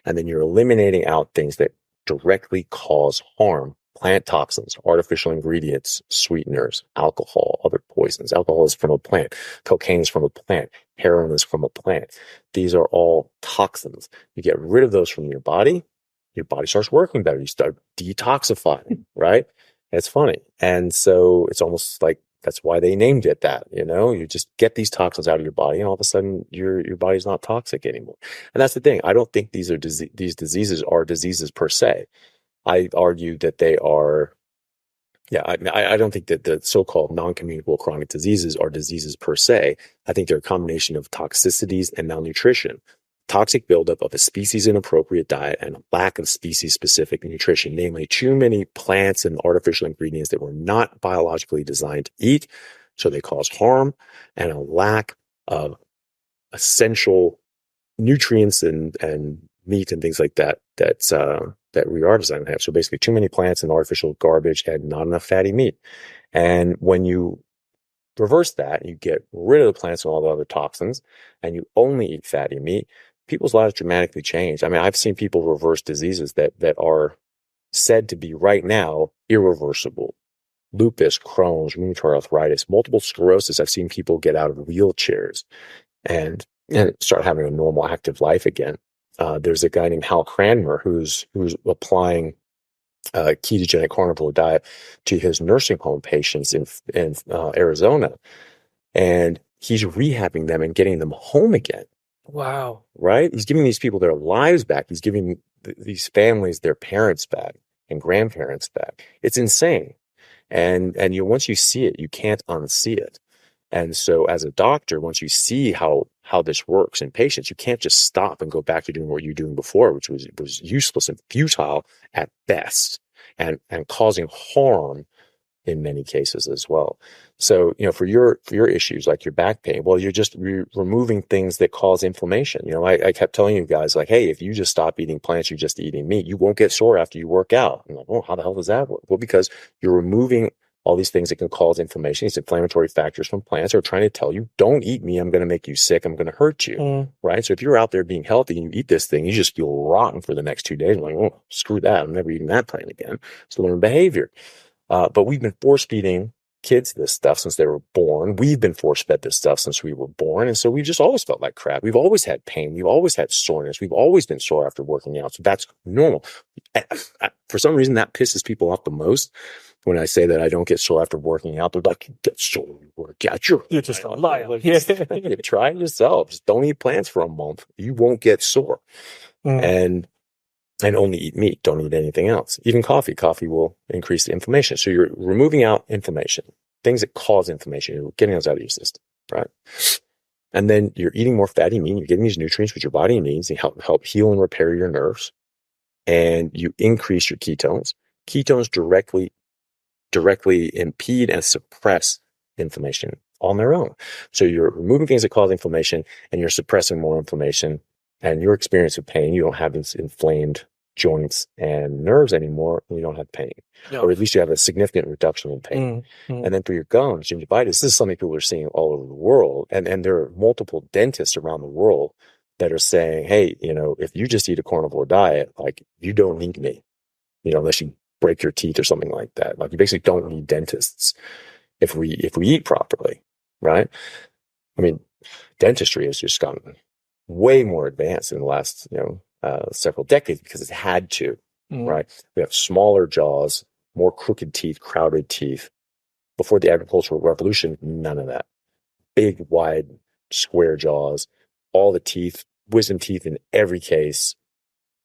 And then you're eliminating out things that directly cause harm. Plant toxins, artificial ingredients, sweeteners, alcohol, other poisons. Alcohol is from a plant. Cocaine is from a plant. Heroin is from a plant. These are all toxins. You get rid of those from your body starts working better. You start detoxifying, right? It's funny. And so it's almost like that's why they named it that, you just get these toxins out of your body, and all of a sudden your body's not toxic anymore. And that's the thing. I don't think these diseases are diseases per se. I argue that they are, I don't think that the so-called non-communicable chronic diseases are diseases per se. I think they're a combination of toxicities and malnutrition, toxic buildup of a species-inappropriate diet, and a lack of species-specific nutrition, namely too many plants and artificial ingredients that were not biologically designed to eat, so they cause harm, and a lack of essential nutrients and meat and things like that that we are designed to have. So basically too many plants and artificial garbage and not enough fatty meat. And when you reverse that, you get rid of the plants and all the other toxins, and you only eat fatty meat, people's lives dramatically change. I mean, I've seen people reverse diseases that are said to be right now irreversible. Lupus, Crohn's, rheumatoid arthritis, multiple sclerosis. I've seen people get out of wheelchairs and start having a normal active life again. There's a guy named Hal Cranmer who's applying a ketogenic carnivore diet to his nursing home patients in Arizona, and he's rehabbing them and getting them home again. Wow! Right? He's giving these people their lives back. He's giving these families their parents back and grandparents back. It's insane, and once you see it, you can't unsee it. And so as a doctor, once you see how this works in patients, you can't just stop and go back to doing what you were doing before, which was useless and futile at best, and causing harm in many cases as well. So, for your issues like your back pain, well, you're just removing things that cause inflammation. I kept telling you guys, like, hey, if you just stop eating plants, you're just eating meat, you won't get sore after you work out. I'm like, oh, how the hell does that work? Well, because you're removing all these things that can cause inflammation, these inflammatory factors from plants are trying to tell you, don't eat me. I'm going to make you sick. I'm going to hurt you. Right? So if you're out there being healthy and you eat this thing, you just feel rotten for the next 2 days. I'm like, oh, screw that. I'm never eating that plant again. It's learned behavior. But we've been force feeding kids this stuff since they were born. We've been force fed this stuff since we were born. And so we've just always felt like crap. We've always had pain. We've always had soreness. We've always been sore after working out. So that's normal. For some reason, that pisses people off the most. When I say that I don't get sore after working out, they're like, you get sore when you work out. You're just a liar. Try it yourself. Just don't eat plants for a month. You won't get sore. And only eat meat. Don't eat anything else. Even coffee. Coffee will increase the inflammation. So you're removing out inflammation, things that cause inflammation. You're getting those out of your system, right? And then you're eating more fatty meat. You're getting these nutrients which your body needs to help heal and repair your nerves. And you increase your ketones. Ketones directly impede and suppress inflammation on their own. So you're removing things that cause inflammation, and you're suppressing more inflammation, and your experience of pain, you don't have these inflamed joints and nerves anymore, and you don't have pain. No. Or at least you have a significant reduction in pain. And then for your gums, gingivitis, this is something people are seeing all over the world. And there are multiple dentists around the world that are saying, hey, if you just eat a carnivore diet, like, you don't need me, unless you break your teeth or something like that. Like, you basically don't need dentists if we eat properly, right? I mean, dentistry has just gotten way more advanced in the last, several decades because it's had to, right? We have smaller jaws, more crooked teeth, crowded teeth. Before the agricultural revolution, none of that. Big, wide, square jaws, all the teeth, wisdom teeth in every case,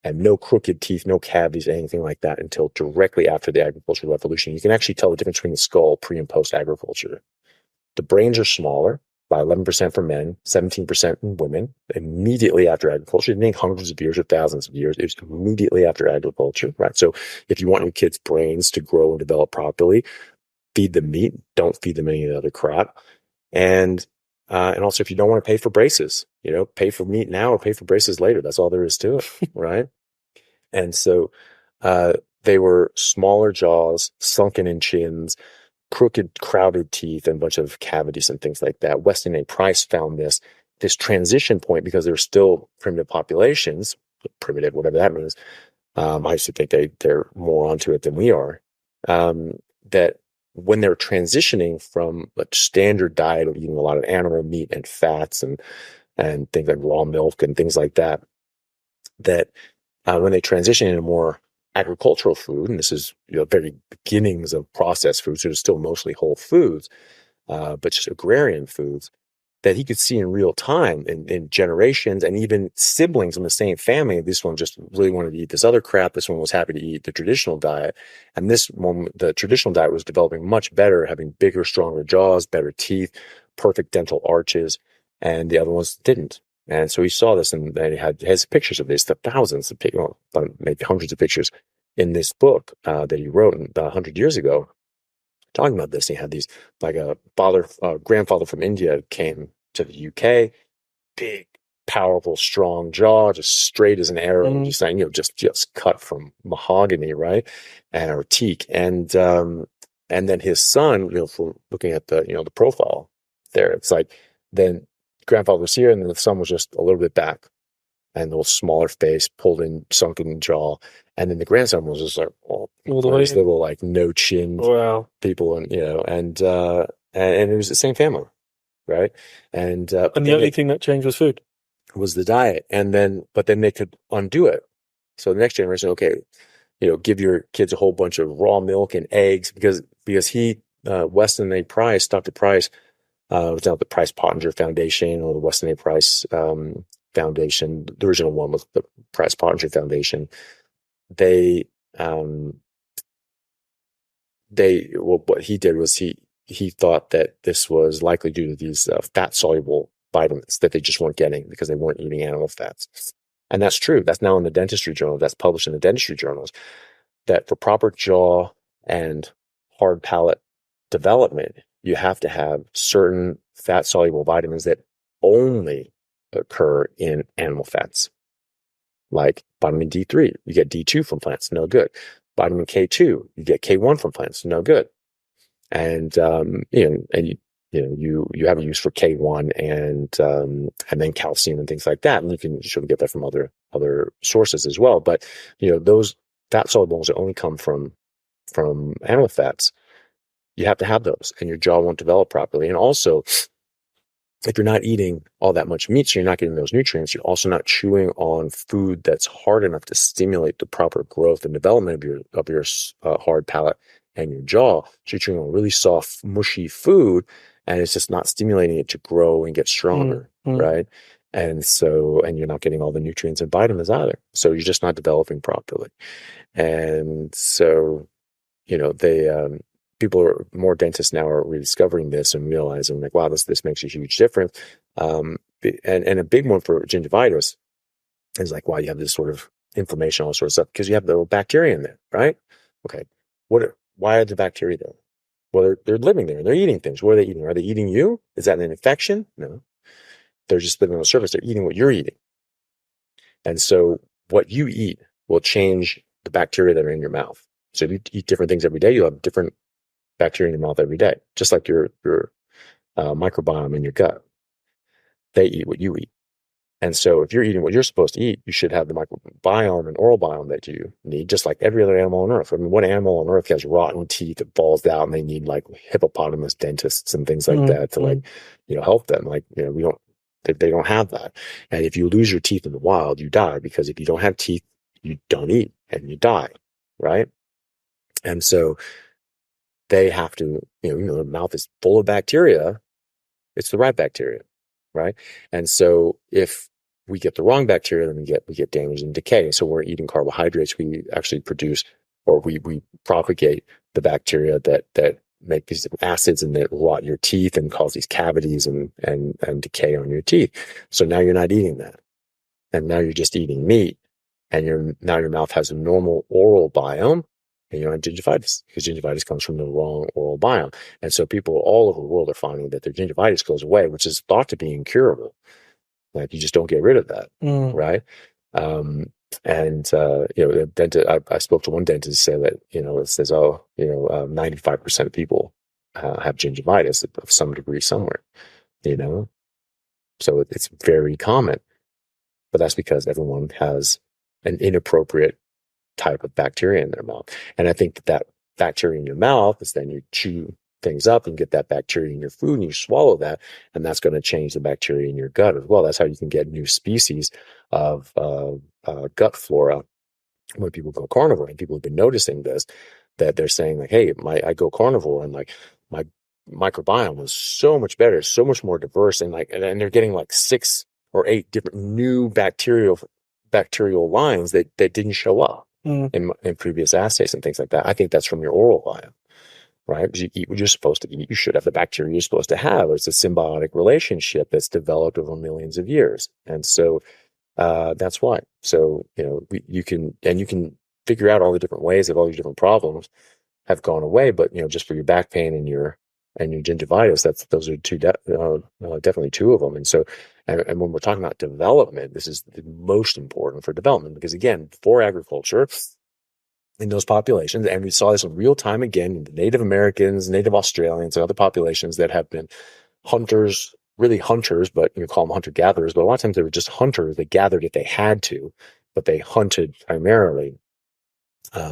and no crooked teeth, no cavities, anything like that until directly after the agricultural revolution. You can actually tell the difference between the skull pre and post agriculture. The brains are smaller. by 11% for men, 17% in women, immediately after agriculture. It didn't take hundreds of years or thousands of years. It was immediately after agriculture, right? So if you want your kids' brains to grow and develop properly, feed them meat, don't feed them any of the other crap. And also, if you don't want to pay for braces, pay for meat now or pay for braces later. That's all there is to it, right? And so they were smaller jaws, sunken in chins, crooked, crowded teeth, and a bunch of cavities and things like that. Weston A. Price found this transition point because they're still primitive populations, primitive, whatever that means. I used to think they're more onto it than we are. That when they're transitioning from a standard diet of eating a lot of animal meat and fats and things like raw milk and things like that, when they transition into more agricultural food, and this is very beginnings of processed foods, so it's still mostly whole foods, but just agrarian foods, that he could see in real time in generations and even siblings in the same family. This one just really wanted to eat this other crap. This one was happy to eat the traditional diet. And this one, the traditional diet, was developing much better, having bigger, stronger jaws, better teeth, perfect dental arches, and the other ones didn't. And so he saw this, and he has pictures of this, the thousands of pictures, maybe hundreds of pictures in this book that he wrote 100 years ago, talking about this. He had these, like a grandfather from India came to the UK, big, powerful, strong jaw, just straight as an arrow, just saying, just cut from mahogany, right? Or teak. And then his son, for looking at the profile there, it's like, then grandfather was here, and then the son was just a little bit back, and a little smaller face, pulled in, sunken jaw, and then the grandson was just like, all the way, little like no chin people, and and it was the same family, right? And the only thing that changed was food, was the diet, but then they could undo it. So the next generation, okay, give your kids a whole bunch of raw milk and eggs, because he Weston A. Price, Dr. Price. It was now the Price Pottenger Foundation, or the Weston A. Price Foundation. The original one was the Price Pottenger Foundation. What he did was he thought that this was likely due to these fat soluble vitamins that they just weren't getting because they weren't eating animal fats. And that's true. That's now in the dentistry journal. That's published in the dentistry journals, that for proper jaw and hard palate development, you have to have certain fat-soluble vitamins that only occur in animal fats. Like vitamin D3, you get D2 from plants, no good. Vitamin K2, you get K1 from plants, no good. And you have a use for K1 and then calcium and things like that, and you can get that from other sources as well. But those fat solubles that only come from animal fats, you have to have those, and your jaw won't develop properly. And also, if you're not eating all that much meat, so you're not getting those nutrients, you're also not chewing on food that's hard enough to stimulate the proper growth and development of your hard palate and your jaw. So you're chewing on really soft, mushy food, and it's just not stimulating it to grow and get stronger, right? And you're not getting all the nutrients and vitamins either. So you're just not developing properly. And so, more dentists now are rediscovering this and realizing, like, wow, this makes a huge difference. And a big one for gingivitis is like, why you have this sort of inflammation, all sorts of stuff, because you have the bacteria in there, right? Okay. Why are the bacteria there? Well, they're living there. They're eating things. What are they eating? Are they eating you? Is that an infection? No. They're just living on the surface. They're eating what you're eating. And so what you eat will change the bacteria that are in your mouth. So if you eat different things every day, you'll have different bacteria in your mouth every day, just like your microbiome in your gut. They eat what you eat. And so if you're eating what you're supposed to eat, you should have the microbiome and oral biome that you need, just like every other animal on Earth. I mean, what animal on Earth has rotten teeth that falls out, and they need like hippopotamus dentists and things like that to help them? They don't have that. And if you lose your teeth in the wild, you die, because if you don't have teeth, you don't eat and you die, right? And so they have to, the mouth is full of bacteria. It's the right bacteria, right? And so if we get the wrong bacteria, then we get damage and decay. So we're eating carbohydrates. We actually produce, or we propagate the bacteria that make these acids and that rot your teeth and cause these cavities and decay on your teeth. So now you're not eating that. And now you're just eating meat, and now your mouth has a normal oral biome, and you don't have gingivitis, because gingivitis comes from the wrong oral biome. And so people all over the world are finding that their gingivitis goes away, which is thought to be incurable. Like, you just don't get rid of that, right? I spoke to one dentist who said that, it says, 95% of people have gingivitis of some degree somewhere, so it's very common, but that's because everyone has an inappropriate type of bacteria in their mouth. And I think that bacteria in your mouth is then you chew things up and get that bacteria in your food and you swallow that, and that's going to change the bacteria in your gut as well. That's how you can get new species of gut flora when people go carnivore. And people have been noticing this, that they're saying like, hey, I go carnivore and like my microbiome was so much better, so much more diverse, and they're getting like 6 or 8 different new bacterial lines that didn't show up in previous assays and things like that. I think that's from your oral biome, right? Because you eat what you're supposed to eat. You should have the bacteria you're supposed to have. It's a symbiotic relationship that's developed over millions of years. And so that's why. So, you can figure out all the different ways that all these different problems have gone away. But, just for your back pain and your gingivitis, those are definitely 2 of them. And so, and when we're talking about development, this is the most important for development, because again, before agriculture, in those populations, and we saw this in real time again in the Native Americans, Native Australians, and other populations that have been hunters, really hunters, but you call them hunter-gatherers, but a lot of times they were just hunters. They gathered if they had to, but they hunted primarily,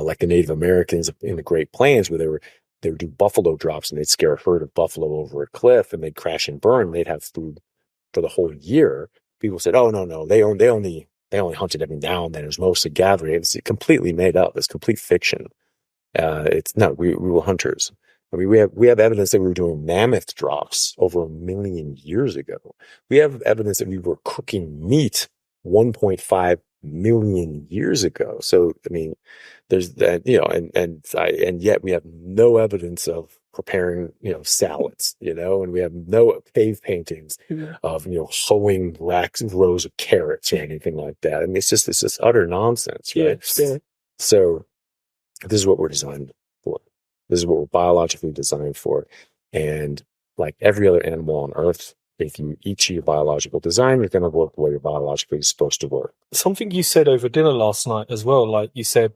like the Native Americans in the Great Plains, where they would do buffalo drops, and they'd scare a herd of buffalo over a cliff, and they'd crash and burn. They'd have food for the whole year. People said, "Oh, no, they only hunted every now and then. It was mostly gathering." It's completely made up. It's complete fiction. We were hunters. I mean, we have evidence that we were doing mammoth drops over 1 million years ago. We have evidence that we were cooking meat 1.5 million years ago. So, I mean, there's that, and yet we have no evidence of preparing, salads, and we have no cave paintings of, hoeing rows of carrots or anything like that. I mean, it's just utter nonsense, right? Yeah. So this is what we're designed for. This is what we're biologically designed for. And like every other animal on Earth, if you eat to your biological design, you're going to work the way you're biologically supposed to work. Something you said over dinner last night as well, like you said,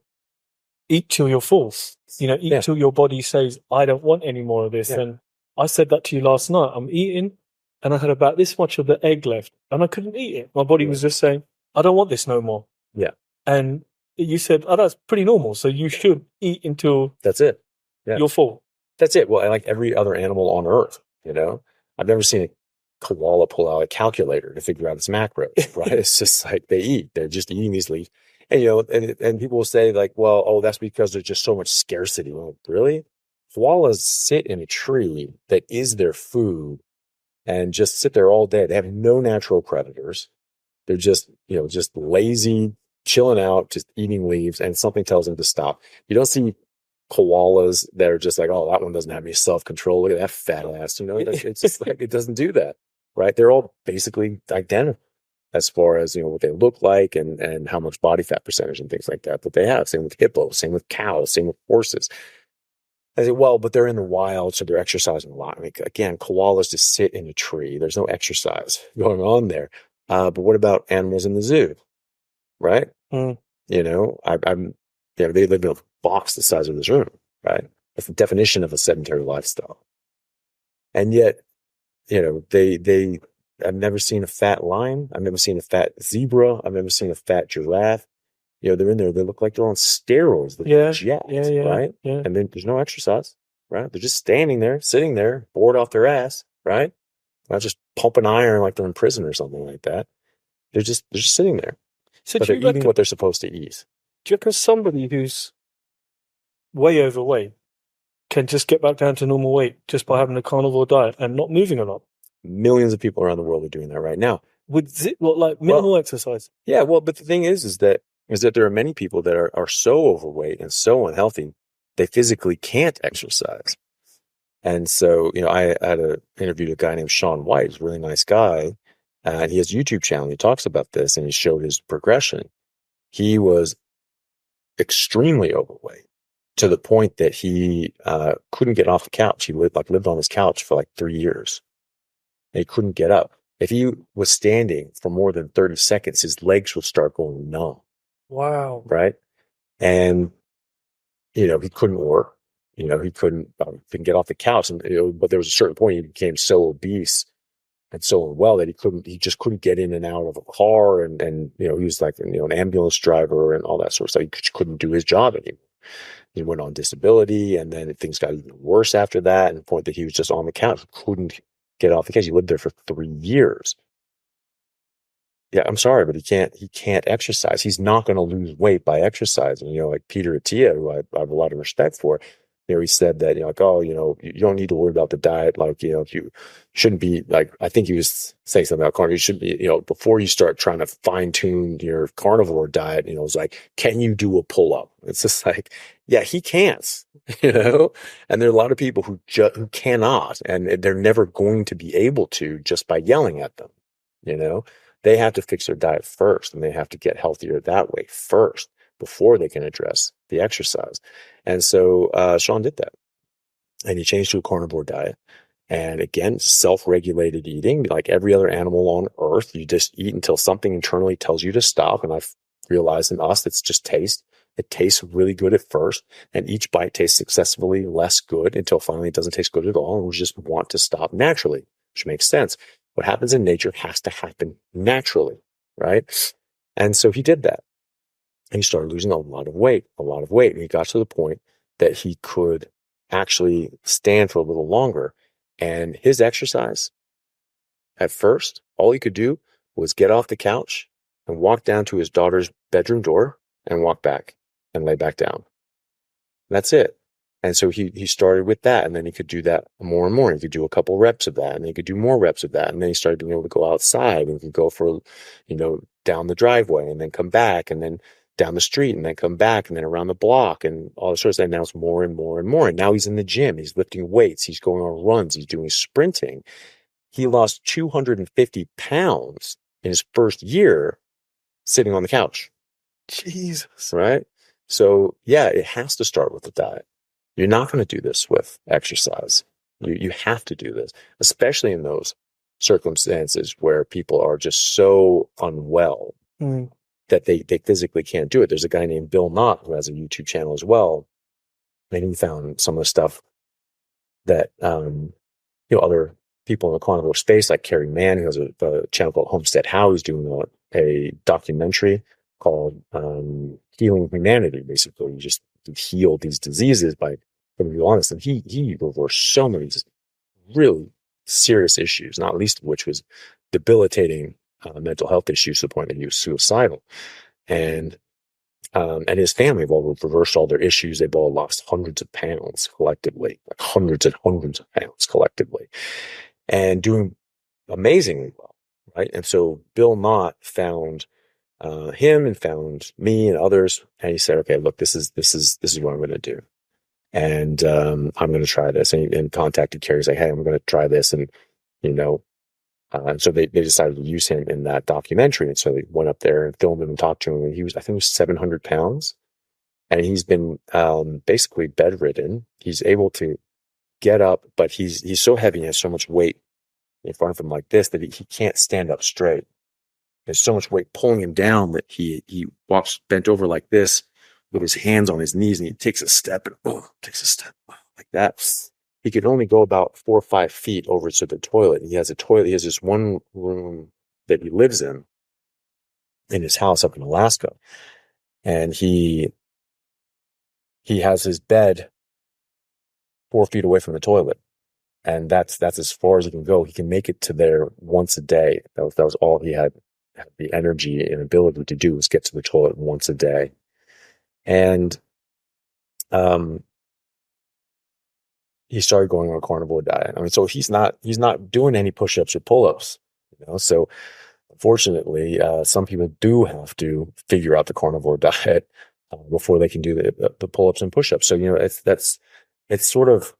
eat till you're full. Eat till your body says, I don't want any more of this. Yeah. And I said that to you last night. I'm eating, and I had about this much of the egg left, and I couldn't eat it. My body was just saying, I don't want this no more. Yeah. And you said, oh, that's pretty normal. So you should eat until that's it. Yeah. You're full. That's it. Well, like every other animal on Earth, I've never seen a koala pull out a calculator to figure out its macros, right? It's just like they eat. They're just eating these leaves. And, and people will say like, well, oh, that's because there's just so much scarcity. Well, really? Koalas sit in a tree that is their food and just sit there all day. They have no natural predators. They're just, just lazy, chilling out, just eating leaves, and something tells them to stop. You don't see koalas that are just like, oh, that one doesn't have any self-control. Look at that fat ass. It's just like, it doesn't do that, right? They're all basically identical as far as, what they look like and how much body fat percentage and things like that they have. Same with hippos, same with cows, same with horses. I say, well, but they're in the wild, so they're exercising a lot. I mean, again, koalas just sit in a tree. There's no exercise going on there. But what about animals in the zoo, right? Mm. They live in a box the size of this room, right? That's the definition of a sedentary lifestyle. And yet, I've never seen a fat lion. I've never seen a fat zebra. I've never seen a fat giraffe. They're in there. They look like they're on steroids. They're jacked, right? Yeah. And then there's no exercise, right? They're just standing there, sitting there, bored off their ass, right? Not just pumping iron like they're in prison or something like that. They're just sitting there. So but they're eating what they're supposed to eat. Do you reckon somebody who's way overweight can just get back down to normal weight just by having a carnivore diet and not moving a lot? Millions of people around the world are doing that right now. With minimal exercise? Yeah, well, but the thing is that there are many people that are so overweight and so unhealthy, they physically can't exercise. And so, I had interviewed a guy named Sean White, who's a really nice guy. And he has a YouTube channel. He talks about this and he showed his progression. He was extremely overweight to the point that he couldn't get off the couch. He lived on his couch for like 3 years. And he couldn't get up. If he was standing for more than 30 seconds, his legs would start going numb. Wow. Right. And, he couldn't work. He couldn't get off the couch. And, but there was a certain point he became so obese and so unwell that he just couldn't get in and out of a car. And he was like, an ambulance driver and all that sort of stuff. He just couldn't do his job anymore. He went on disability, and then things got even worse after that. And the point that he was just on the couch, couldn't get off the couch. He lived there for 3 years. Yeah, I'm sorry, but he can't exercise. He's not going to lose weight by exercising. Like Peter Attia, who I have a lot of respect for, he said that, you don't need to worry about the diet. Like, you shouldn't be like, I think he was saying something about carnivore. You should be, before you start trying to fine tune your carnivore diet, it's like, can you do a pull up? It's just like, yeah, he can't, and there are a lot of people who cannot, and they're never going to be able to just by yelling at them, They have to fix their diet first, and they have to get healthier that way first before they can address the exercise. And so Sean did that. And he changed to a carnivore diet. And again, self-regulated eating, like every other animal on earth. You just eat until something internally tells you to stop. And I've realized in us, it's just taste. It tastes really good at first. And each bite tastes successively less good until finally it doesn't taste good at all. And we just want to stop naturally, which makes sense. What happens in nature has to happen naturally, right? And so he did that. And he started losing a lot of weight. And he got to the point that he could actually stand for a little longer. And his exercise, at first, all he could do was get off the couch and walk down to his daughter's bedroom door and walk back and lay back down. That's it. And so he started with that, and then he could do that more and more. He could do a couple reps of that, and then he could do more reps of that. And then he started being able to go outside and he could go for, down the driveway and then come back and then down the street and then come back and then around the block and all this sort of stuff. And now it's more and more and more. And now he's in the gym. He's lifting weights. He's going on runs. He's doing sprinting. He lost 250 pounds in his first year sitting on the couch. Jesus. Right? So yeah, it has to start with the diet. You're not going to do this with exercise. You have to do this, especially in those circumstances where people are just so unwell that they physically can't do it. There's a guy named Bill Knott who has a YouTube channel as well. And he found some of the stuff that, other people in the carnivore space, like Carrie Mann, who has a channel called Homestead How, who's doing a documentary called Healing Humanity. Basically, you just heal these diseases by, to be honest, and he reversed so many really serious issues, not least of which was debilitating mental health issues to the point that he was suicidal. And his family have all reversed all their issues. They've all lost hundreds of pounds collectively, like hundreds and hundreds of pounds collectively, and doing amazingly well, right? And so Bill Knott found him and found me and others, and he said, "Okay, look, this is what I'm going to do, and I'm going to try this." And contacted Carrie, like, "Hey, I'm going to try this," and and so they decided to use him in that documentary. And so they went up there and filmed him and talked to him. And I think he was 700 pounds, and he's been basically bedridden. He's able to get up, but he's so heavy and has so much weight in front of him like this that he can't stand up straight. There's so much weight pulling him down that he walks bent over like this with his hands on his knees, and he takes a step and like that. He could only go about 4 or 5 feet over to the toilet. He has a toilet. He has this one room that he lives in his house up in Alaska. And he has his bed 4 feet away from the toilet. And that's as far as he can go. He can make it to there once a day. That was all he had the energy and ability to do, was get to the toilet once a day. And he started going on a carnivore diet. I mean, so he's not doing any push-ups or pull-ups, So unfortunately, some people do have to figure out the carnivore diet before they can do the pull-ups and push-ups. So it's sort of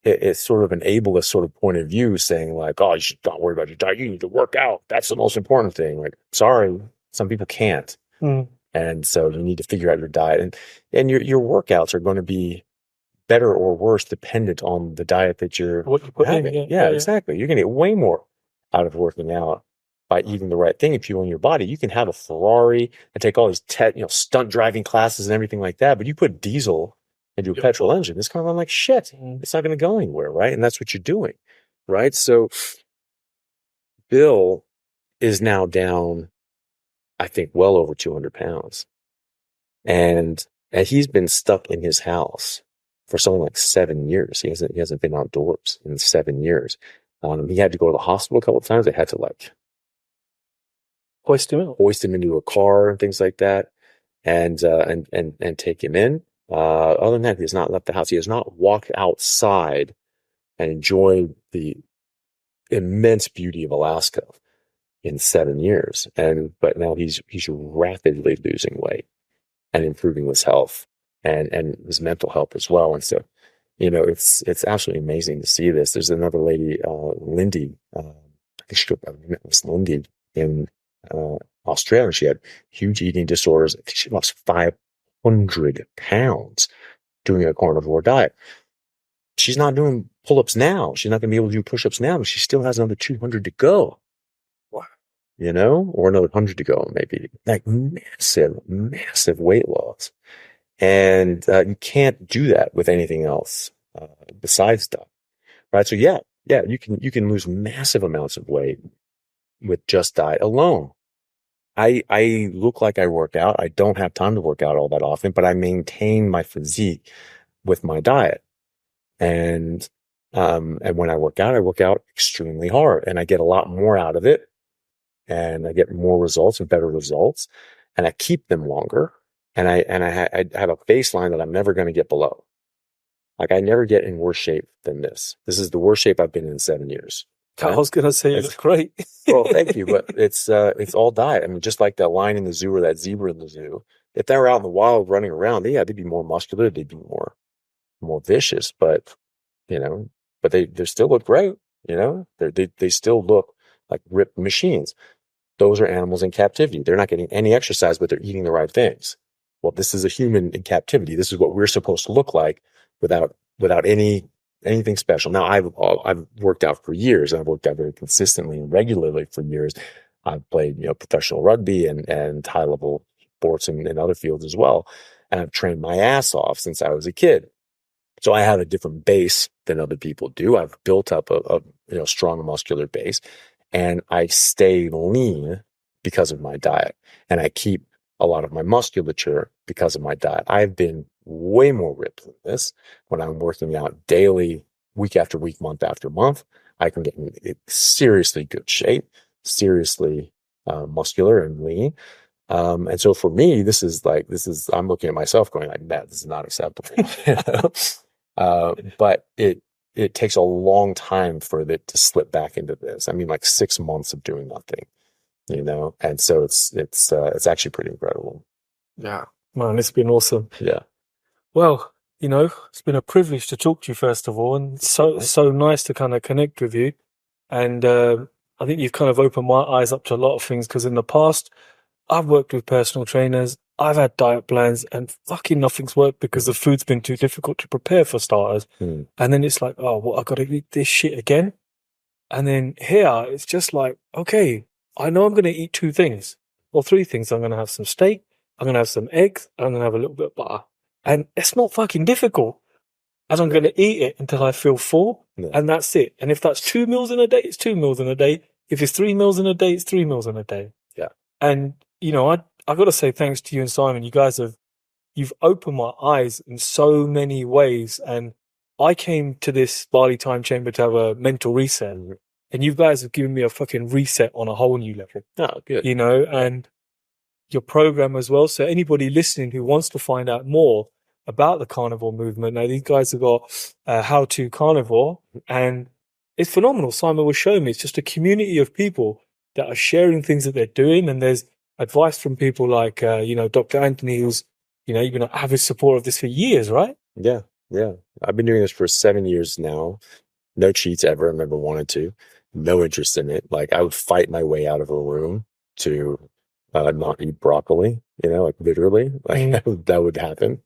it's sort of an ableist sort of point of view, saying like, oh, you should not worry about your diet. You need to work out. That's the most important thing. Like, sorry, some people can't. And so you need to figure out your diet, and your workouts are going to be better or worse dependent on the diet that you're having. Yeah, exactly. You're going to get way more out of working out by eating the right thing and fueling your body. You can have a Ferrari and take all these stunt driving classes and everything like that, but you put diesel into a petrol engine, it's going to run like shit. It's not going to go anywhere, right? And that's what you're doing, right? So Bill is now down, I think, well over 200 pounds. And he's been stuck in his house for something like 7 years. He hasn't been outdoors in 7 years. He had to go to the hospital a couple of times. They had to like hoist him into a car and things like that, and take him in. Other than that, he has not left the house. He has not walked outside and enjoyed the immense beauty of Alaska in 7 years. But now he's rapidly losing weight and improving his health and his mental health as well. And so, it's absolutely amazing to see this. There's another lady, Lindy, I think she was Lindy in Australia. She had huge eating disorders. I think she lost 500 pounds doing a carnivore diet. She's not doing pull-ups now. She's not going to be able to do push-ups now, but she still has another 200 to go. Wow. Or another 100 to go, maybe. Like massive weight loss. And you can't do that with anything else besides that, right? So yeah, you can lose massive amounts of weight with just diet alone. I look like I work out. I don't have time to work out all that often, but I maintain my physique with my diet. And when I work out extremely hard, and I get a lot more out of it, and I get more results and better results, and I keep them longer. And I have a baseline that I'm never going to get below. Like, I never get in worse shape than this. This is the worst shape I've been in 7 years. I was going to say it's great. Well, thank you, but it's all diet. I mean, just like that lion in the zoo or that zebra in the zoo, if they were out in the wild running around, they'd be more muscular, they'd be more vicious, but they still look great. They still look like ripped machines. Those are animals in captivity. They're not getting any exercise, but they're eating the right things. Well, this is a human in captivity. This is what we're supposed to look like without anything special. Now, I've worked out for years, and I've worked out very consistently and regularly for years. I've played, professional rugby and high level sports in other fields as well. And I've trained my ass off since I was a kid. So I have a different base than other people do. I've built up a strong muscular base, and I stay lean because of my diet, and I keep a lot of my musculature because of my diet. I've been way more ripped than this. When I'm working out daily, week after week, month after month, I can get in seriously good shape, seriously muscular and lean. And so for me, I'm looking at myself going like, that, this is not acceptable. But it takes a long time for it to slip back into this. I mean, like 6 months of doing nothing, and so it's actually pretty incredible. Yeah, man, it's been awesome. Yeah. Well, it's been a privilege to talk to you, first of all, and so nice to kind of connect with you. And I think you've kind of opened my eyes up to a lot of things, because in the past, I've worked with personal trainers, I've had diet plans, and fucking nothing's worked because the food's been too difficult to prepare, for starters. And then it's like, oh, well, I've got to eat this shit again. And then here, it's just like, okay, I know I'm going to eat 2 things or 3 things. I'm going to have some steak, I'm going to have some eggs, I'm going to have a little bit of butter. And it's not fucking difficult. And I'm going to eat it until I feel full, and that's it. And if that's 2 meals in a day, it's 2 meals in a day. If it's 3 meals in a day, it's 3 meals in a day. Yeah. And, I've got to say thanks to you and Simon. You guys you've opened my eyes in so many ways. And I came to this Bali Time Chamber to have a mental reset. And you guys have given me a fucking reset on a whole new level. Oh, good. And your program as well. So anybody listening who wants to find out more about the carnivore movement, now these guys have got How to Carnivore, and it's phenomenal. Simon was showing me it's just a community of people that are sharing things that they're doing, and there's advice from people like Dr. Anthony, who's you've been an avid supporter of this for years, right? Yeah, Yeah. I've been doing this for 7 years now. No cheats ever. I never wanted to. No interest in it. Like I would fight my way out of a room to not eat broccoli, like literally, like Mm. that would happen,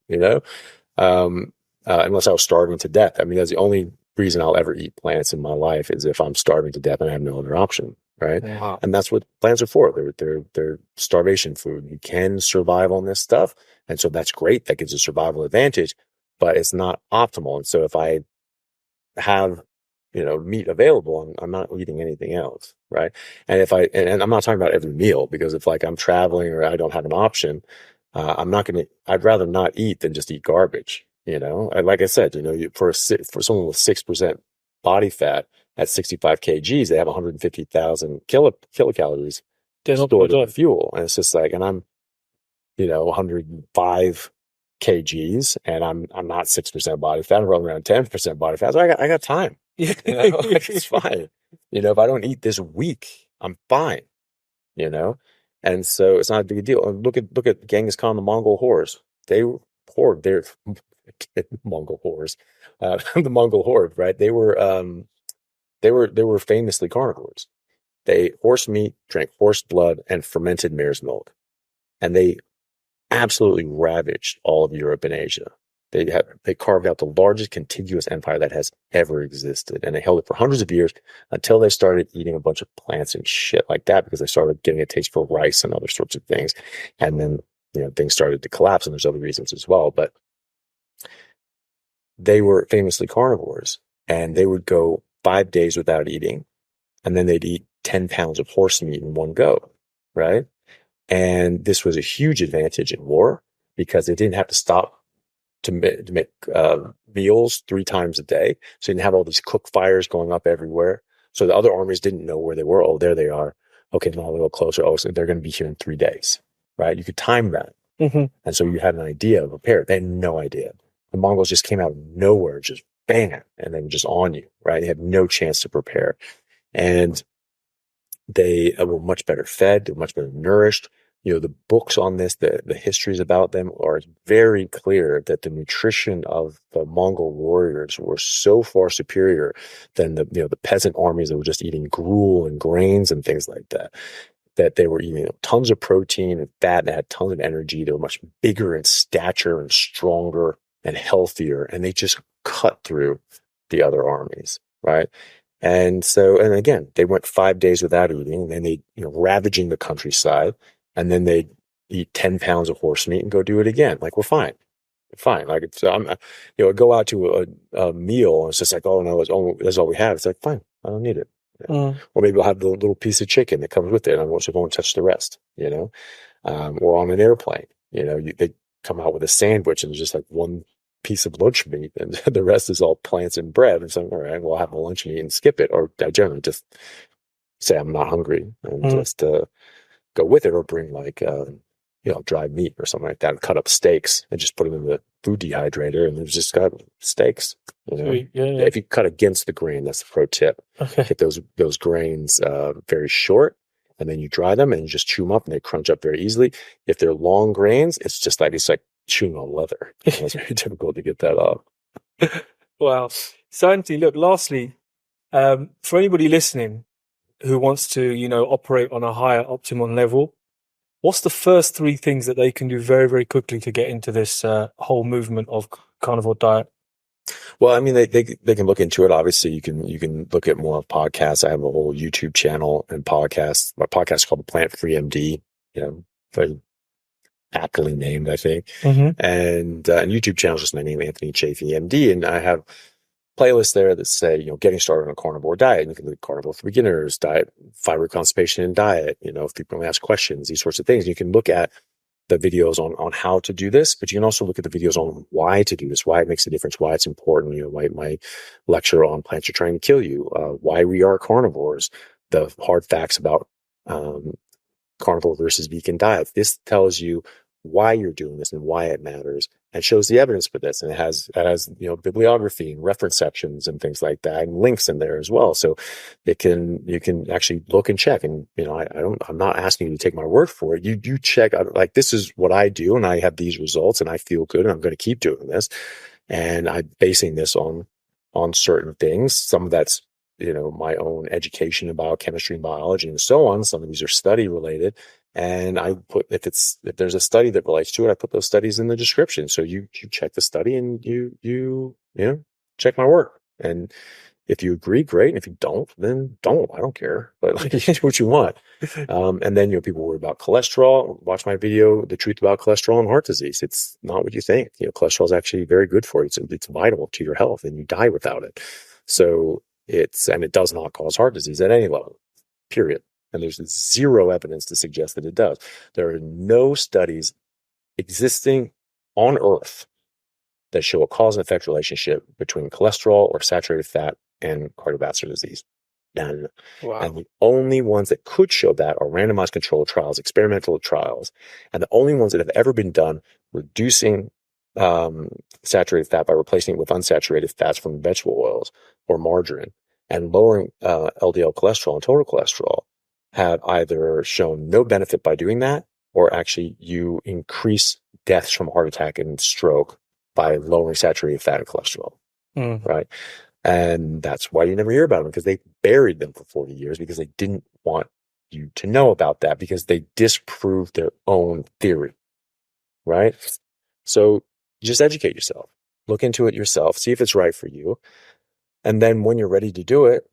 unless I was starving to death. I mean, that's the only reason I'll ever eat plants in my life is if I'm starving to death and I have no other option. Right. Wow. And that's what plants are for. They're starvation food. You can survive on this stuff. And so that's great. That gives a survival advantage, but it's not optimal. And so if I have, meat available, I'm not eating anything else. Right. And and I'm not talking about every meal, because if like I'm traveling or I don't have an option, I'd rather not eat than just eat garbage. And like I said, for someone with 6% body fat at 65 kgs, they have 150,000 kilocalories stored in fuel. And it's just like, and I'm, 105 kgs and I'm not 6% body fat. I'm running around 10% body fat. So I got time. Like, it's fine. If I don't eat this week, I'm fine. And so it's not a big deal. And look at Genghis Khan, the Mongol hordes. They horde their Mongol hordes, the Mongol horde, right? They were famously carnivores. They ate horse meat, drank horse blood, and fermented mare's milk, and they absolutely ravaged all of Europe and Asia. They carved out the largest contiguous empire that has ever existed, and they held it for hundreds of years until they started eating a bunch of plants and shit like that, because they started getting a taste for rice and other sorts of things. And then, things started to collapse, and there's other reasons as well. But they were famously carnivores, and they would go 5 days without eating, and then they'd eat 10 pounds of horse meat in one go, right? And this was a huge advantage in war, because they didn't have to stop to make meals 3 times a day. So you didn't have all these cook fires going up everywhere. So the other armies didn't know where they were. Oh, there they are. Okay, now a little closer. Oh, so they're going to be here in 3 days, right? You could time that. Mm-hmm. And so you had an idea of prepare. They had no idea. The Mongols just came out of nowhere, just bam, and then just on you, right? They had no chance to prepare. And they were much better fed. They were much better nourished. The books on this, the histories about them are very clear that the nutrition of the Mongol warriors were so far superior than the peasant armies that were just eating gruel and grains and things like that, that they were eating tons of protein and fat, and they had tons of energy. They were much bigger in stature and stronger and healthier, and they just cut through the other armies, right? And so, and again, they went 5 days without eating, and then they, ravaging the countryside. And then they eat 10 pounds of horse meat and go do it again. Like, we're fine. Like, it's, go out to a meal and it's just like, oh no, that's all we have. It's like, fine, I don't need it. Or maybe I'll have the little piece of chicken that comes with it, and I won't touch the rest, or on an airplane, they come out with a sandwich and there's just like one piece of lunch meat and the rest is all plants and bread. And so, all right, well, I'll have the lunch meat and skip it. Or I generally just say I'm not hungry and just, go with it, or bring like dried meat or something like that, and cut up steaks and just put them in the food dehydrator, and it's just got steaks. Sweet. Yeah. If you cut against the grain, that's the pro tip. Okay. Get those grains very short, and then you dry them and you just chew them up, and they crunch up very easily. If they're long grains, it's like chewing on leather. It's very difficult to get that off. Wow. So Anthony, look, lastly, for anybody listening who wants to, operate on a higher optimum level, what's the first 3 things that they can do very, very quickly to get into this whole movement of carnivore diet? Well, I mean, they can look into it. Obviously, you can look at more podcasts. I have a whole YouTube channel and podcast. My podcast is called The Plant Free MD. Very aptly named, I think. Mm-hmm. And YouTube channel is just my name, Anthony Chaffee, MD, and I have playlists there that say, getting started on a carnivore diet. And you can look at carnivore for beginners, diet, fiber constipation and diet, if people ask questions, these sorts of things. You can look at the videos on how to do this, but you can also look at the videos on why to do this, why it makes a difference, why it's important. My lecture on plants are trying to kill you, why we are carnivores, the hard facts about carnivore versus vegan diets. This tells you why you're doing this and why it matters, and shows the evidence for this. And it has bibliography and reference sections and things like that, and links in there as well. So you can actually look and check. And I'm not asking you to take my word for it. You check out, like, this is what I do, and I have these results, and I feel good, and I'm going to keep doing this. And I'm basing this on certain things. Some of that's, my own education in biochemistry and biology and so on. Some of these are study related. And I put, if there's a study that relates to it, I put those studies in the description. So you check the study and you check my work. And if you agree, great. And if you don't, then don't. I don't care. But like, you do what you want. And then, people worry about cholesterol. Watch my video, The Truth About Cholesterol and Heart Disease. It's not what you think. Cholesterol is actually very good for you. It's vital to your health, and you die without it. So and it does not cause heart disease at any level, period. And there's zero evidence to suggest that it does. There are no studies existing on Earth that show a cause and effect relationship between cholesterol or saturated fat and cardiovascular disease. None. Wow. And the only ones that could show that are randomized controlled trials, experimental trials. And the only ones that have ever been done reducing saturated fat by replacing it with unsaturated fats from vegetable oils or margarine and lowering LDL cholesterol and total cholesterol have either shown no benefit by doing that, or actually you increase deaths from heart attack and stroke by lowering saturated fat and cholesterol, right? And that's why you never hear about them, because they buried them for 40 years because they didn't want you to know about that, because they disproved their own theory, right? So just educate yourself, look into it yourself, see if it's right for you. And then when you're ready to do it,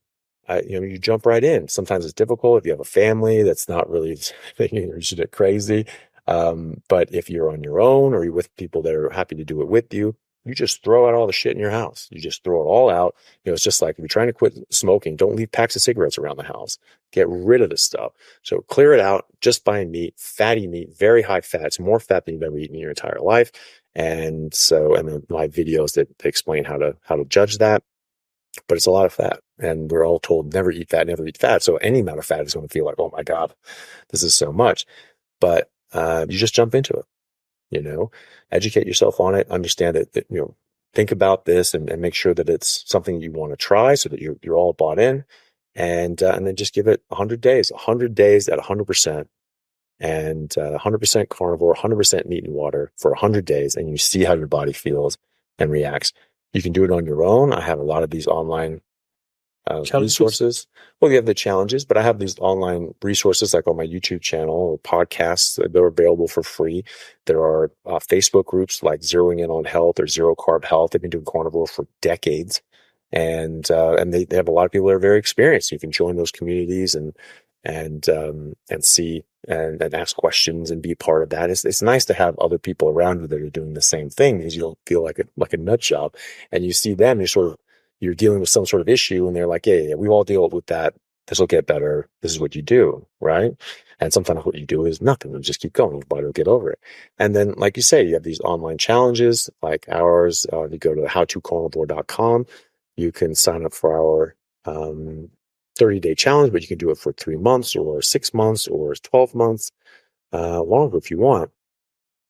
you jump right in. Sometimes it's difficult if you have a family that's not really thinking you're just crazy. But if you're on your own or you're with people that are happy to do it with you, you just throw out all the shit in your house. You just throw it all out. It's just like if you're trying to quit smoking, don't leave packs of cigarettes around the house. Get rid of this stuff. So clear it out. Just buy meat, fatty meat, very high fat. It's more fat than you've ever eaten in your entire life. And then my videos that explain how to judge that. But it's a lot of fat, and we're all told never eat fat, never eat fat. So any amount of fat is going to feel like, oh my God, this is so much. But you just jump into it, educate yourself on it, understand it, that, think about this and make sure that it's something you want to try so that you're all bought in, and then just give it 100 days at 100%, and 100% carnivore, 100% meat and water for 100 days. And you see how your body feels and reacts. You can do it on your own. I have a lot of these online resources. Well, you have the challenges, but I have these online resources like on my YouTube channel or podcasts that are available for free. There are Facebook groups like Zeroing In on Health or Zero Carb Health. They've been doing carnivore for decades. And they have a lot of people that are very experienced. You can join those communities and see and ask questions and be a part of that. It's nice to have other people around you that are doing the same thing, because you don't feel like a nut job, and you see them, you're dealing with some sort of issue, and they're like, yeah, we all deal with that. This will get better. This is what you do, right? And sometimes what you do is nothing. You just keep going. Your body will get over it. And then, like you say, you have these online challenges like ours. You go to howtocarnivore.com. You can sign up for our 30-day challenge, but you can do it for 3 months or 6 months or 12 months, longer if you want.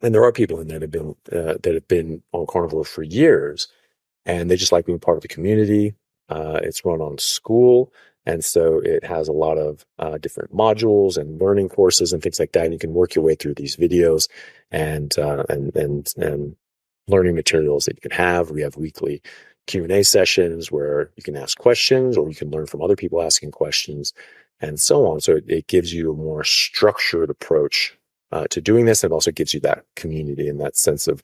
And there are people in there that have been on carnivore for years, and they just like being part of the community. It's run on school, and so it has a lot of different modules and learning courses and things like that. And you can work your way through these videos and learning materials that you can have. We have weekly Q&A sessions where you can ask questions, or you can learn from other people asking questions, and so on. So it gives you a more structured approach to doing this. It also gives you that community and that sense of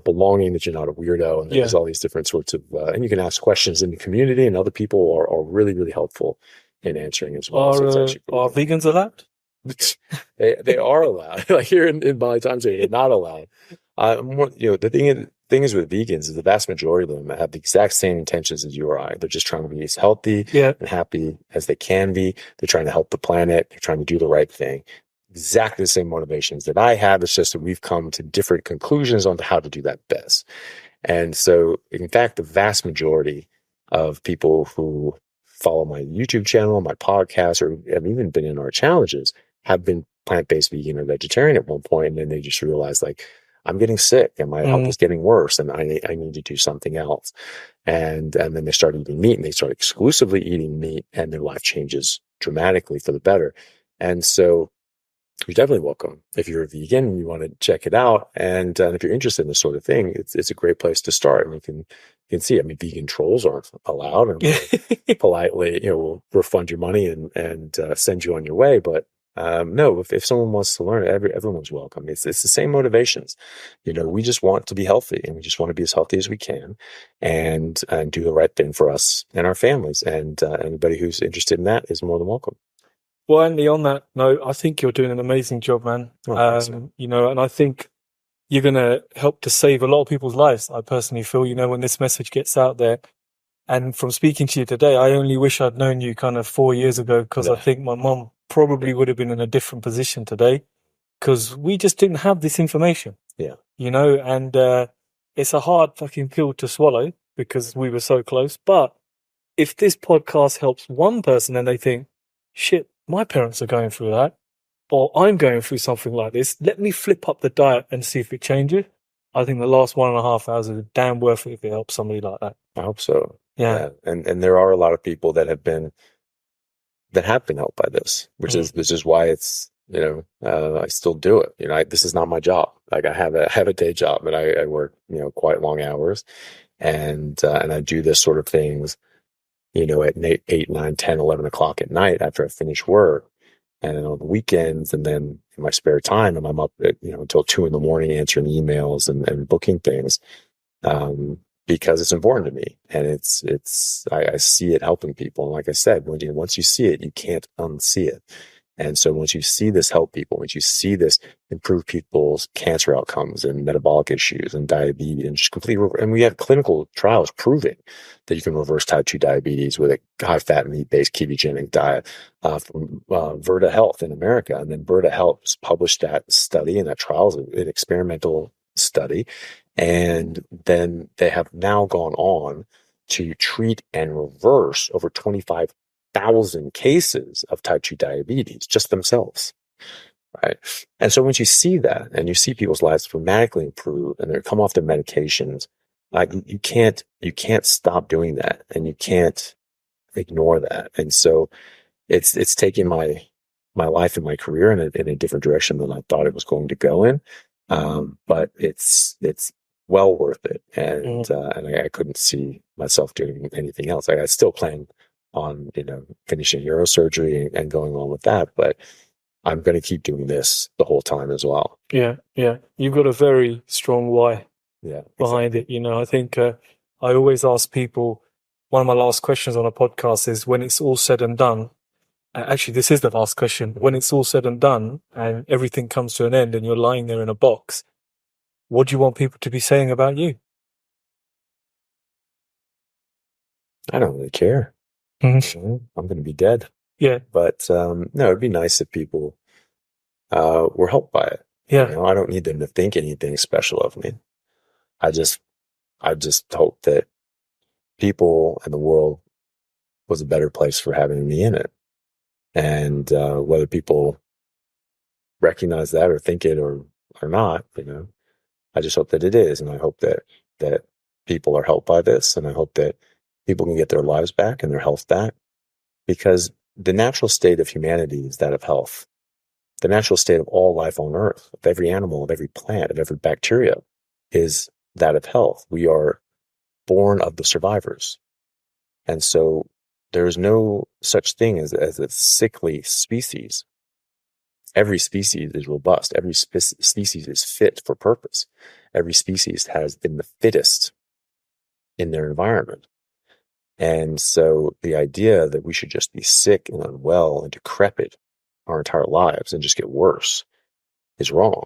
belonging, that you're not a weirdo, and there's all these different sorts of, and you can ask questions in the community, and other people are really, really helpful in answering as well. Are vegans allowed? they are allowed. Like here in Bali times, they're not allowed. The thing is with vegans is the vast majority of them have the exact same intentions as you or I. They're just trying to be as healthy and happy as they can be. They're trying to help the planet. They're trying to do the right thing. Exactly the same motivations that I have. It's just that we've come to different conclusions on how to do that best. And so, in fact, the vast majority of people who follow my YouTube channel, my podcast, or have even been in our challenges have been plant-based vegan or vegetarian at one point, and then they just realize, like, I'm getting sick and my health is getting worse, and I need to do something else. And then they start eating meat, and they start exclusively eating meat, and their life changes dramatically for the better. And so you're definitely welcome. If you're a vegan and you want to check it out, and if you're interested in this sort of thing, it's a great place to start. And you can see, I mean, vegan trolls aren't allowed, and Yeah. we'll politely, we'll refund your money and send you on your way. But no, if someone wants to learn, everyone's welcome. It's the same motivations. We just want to be healthy, and we just want to be as healthy as we can, and do the right thing for us and our families. And anybody who's interested in that is more than welcome. Well, Andy, on that note, I think you're doing an amazing job, man. And I think you're going to help to save a lot of people's lives. I personally feel, when this message gets out there. And from speaking to you today, I only wish I'd known you kind of 4 years ago, because I think my mom probably would have been in a different position today, because we just didn't have this information. Yeah. And it's a hard fucking pill to swallow because we were so close. But if this podcast helps one person and they think, shit, my parents are going through that, or I'm going through something like this, let me flip up the diet and see if it changes. I think the last 1.5 hours is damn worth it if it helps somebody like that. I hope so. Yeah. And there are a lot of people that have been helped by this, which is why it's, I still do it. This is not my job. Like, I have a day job, and I work, quite long hours, and I do this sort of things, at 8, 9, 10, 11 o'clock at night after I finish work, and then on the weekends, and then in my spare time, and I'm up at, until 2 a.m. answering emails and booking things, because it's important to me, and I see it helping people. And like I said, once you see it, you can't unsee it. And so once you see this help people, once you see this improve people's cancer outcomes and metabolic issues and diabetes, and just and we have clinical trials proving that you can reverse type 2 diabetes with a high fat, meat-based ketogenic diet, from Virta Health in America. And then Virta Health published that study, and that trial is an experimental study. And then they have now gone on to treat and reverse over 25,000 cases of type 2 diabetes just themselves, right? And so once you see that, and you see people's lives dramatically improve, and they come off their medications, like, you can't stop doing that, and you can't ignore that. And so it's taken my life and my career in a different direction than I thought it was going to go in. But it's well worth it. And I couldn't see myself doing anything else. I still plan on, finishing neurosurgery and going on with that, but I'm going to keep doing this the whole time as well. Yeah. You've got a very strong why behind exactly. it. I think I always ask people, one of my last questions on a podcast is, when it's all said and done, actually, this is the last question. When it's all said and done and everything comes to an end and you're lying there in a box, what do you want people to be saying about you? I don't really care. I'm going to be dead. Yeah. But no, it'd be nice if people were helped by it. Yeah. I don't need them to think anything special of me. I just hope that people and the world was a better place for having me in it. And whether people recognize that or think it or not, I just hope that it is. And I hope that people are helped by this. And I hope that people can get their lives back and their health back, because the natural state of humanity is that of health. The natural state of all life on earth, of every animal, of every plant, of every bacteria, is that of health. We are born of the survivors. And so there is no such thing as a sickly species. Every species is robust. Every species is fit for purpose. Every species has been the fittest in their environment. And so the idea that we should just be sick and unwell and decrepit our entire lives and just get worse is wrong.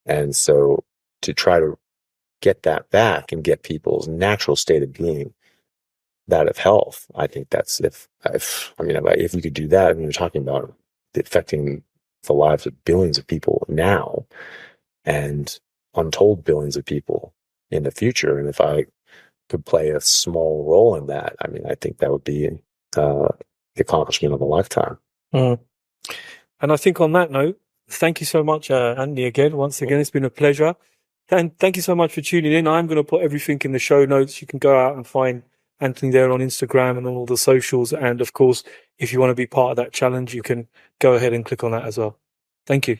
And so to try to get that back and get people's natural state of being that of health, I think that's if you could do that, you're talking about affecting the lives of billions of people now and untold billions of people in the future. And if I could play a small role in that, I think that would be the accomplishment of a lifetime. And I think on that note, thank you so much, Andy, once again, it's been a pleasure. And thank you so much for tuning in. I'm going to put everything in the show notes. You can go out and find Anthony there on Instagram and on all the socials. And of course, if you want to be part of that challenge, you can go ahead and click on that as well. Thank you.